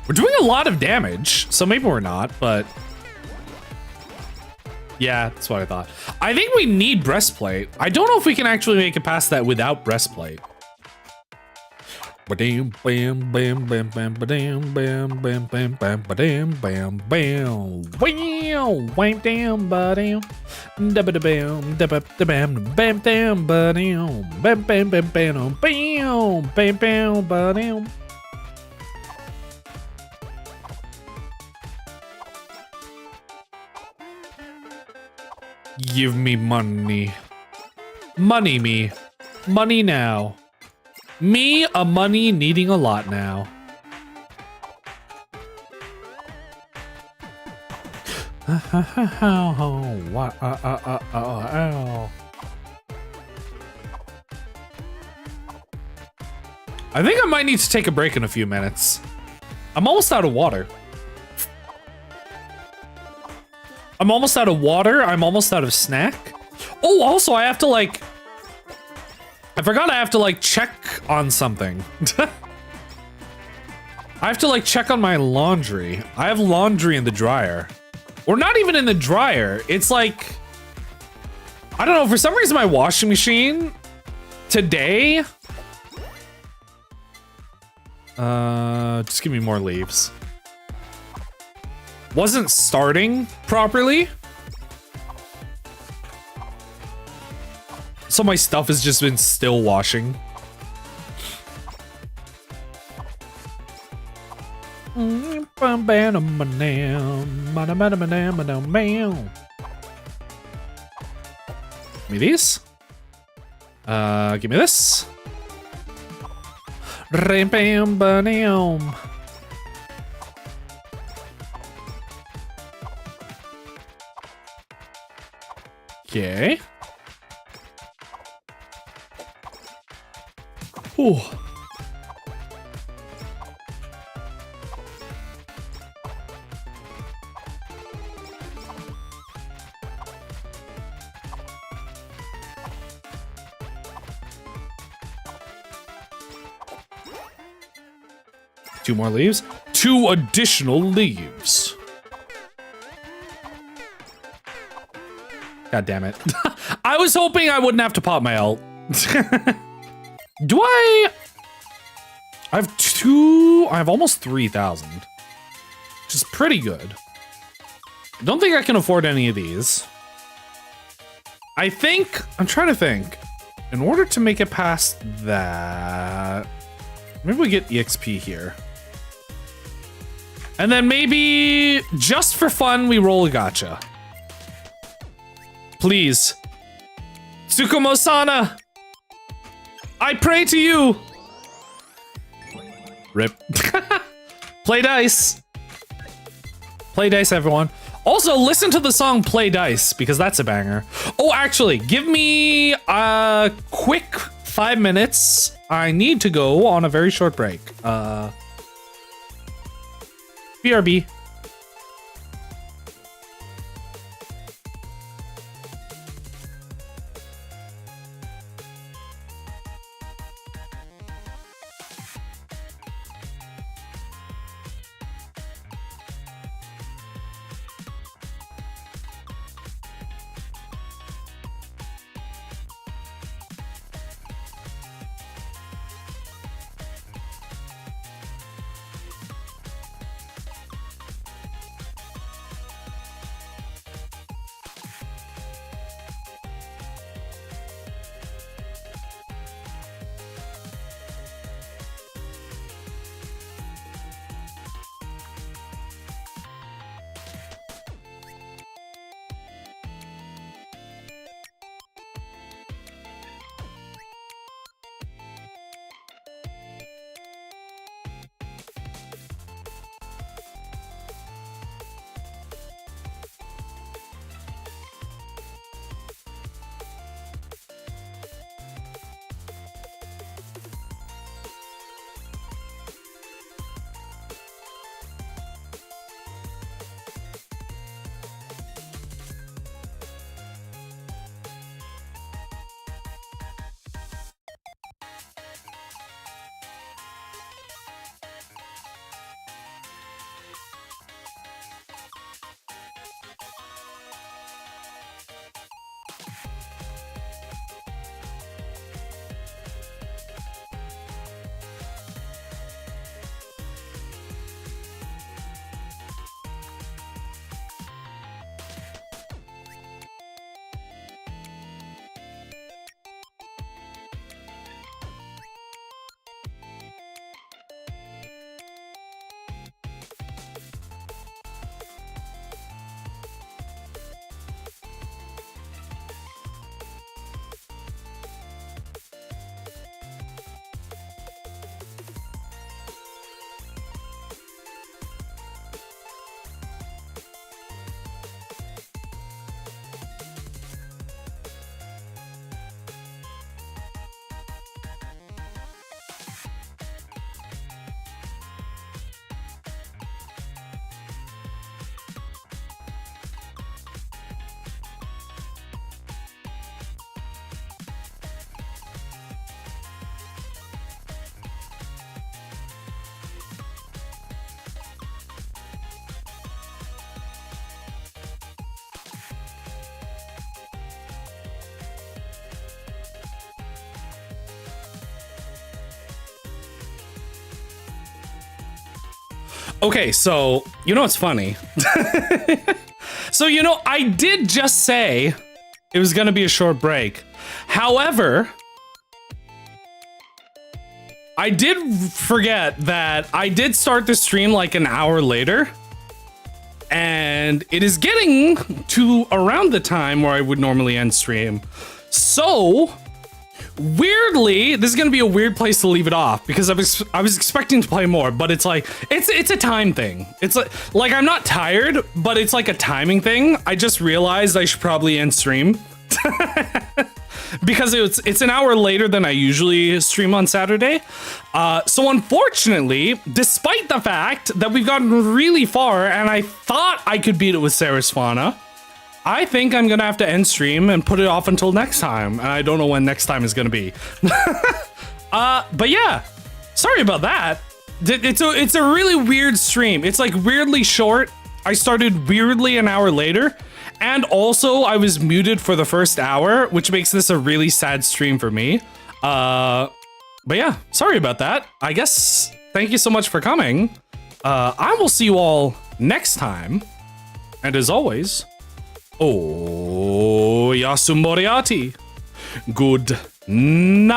We're doing a lot of damage, so maybe we're not, but... Yeah, that's what I thought. I think we need breastplate. I don't know if we can actually make it past that without breastplate. Bam bam bam bam bam bam bam bam bam bam bam bam bam wow wham down bam da ba da bam da ba da bam bam bam bam bam bam bam bam bam bam bam. Give me money. Money me. Money now. Me, a money needing a lot now. I think I might need to take a break in a few minutes. I'm almost out of water. I'm almost out of water. I'm almost out of snack. Oh, also I have to like, I forgot I have to like check on something. I have to like check on my laundry. I have laundry in the dryer. Or not even in the dryer. It's like, I don't know, for some reason my washing machine today, just give me more leaves, wasn't starting properly. So my stuff has just been still washing. Give me these. Give me this. Okay. Ooh. Two more leaves. 2 additional leaves. God damn it. I was hoping I wouldn't have to pop my ult. Do I have 2? I have almost 3,000. Which is pretty good. Don't think I can afford any of these. I think, I'm trying to think. In order to make it past that, maybe we get EXP here. And then maybe, just for fun, we roll a gacha. Please. Tsukumo-sana! I pray to you! Rip. Play dice. Play dice, everyone. Also, listen to the song Play Dice, because that's a banger. Oh, actually, give me a quick 5 minutes. I need to go on a very short break. BRB. Okay, so you know what's funny? So you know, I did just say it was gonna be a short break. However, I did forget that I did start the stream like an hour later. And it is getting to around the time where I would normally end stream. So, weirdly, this is gonna be a weird place to leave it off because I was expecting to play more, but it's like, it's a time thing. It's like I'm not tired, but it's like a timing thing. I just realized I should probably end stream. Because it's an hour later than I usually stream on Saturday. So unfortunately, despite the fact that we've gotten really far and I thought I could beat it with Sarah's Fauna, I think I'm gonna have to end stream and put it off until next time. And I don't know when next time is gonna be. But yeah, sorry about that. It's a really weird stream. It's like weirdly short. I started weirdly an hour later. And also, I was muted for the first hour, which makes this a really sad stream for me. But yeah, sorry about that. I guess, thank you so much for coming. I will see you all next time. And as always, oh, Yasu Moriarty. Good night.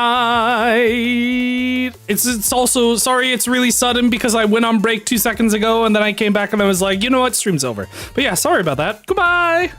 It's also, sorry, it's really sudden because I went on break 2 seconds ago and then I came back and I was like, you know what, stream's over. But yeah, sorry about that. Goodbye.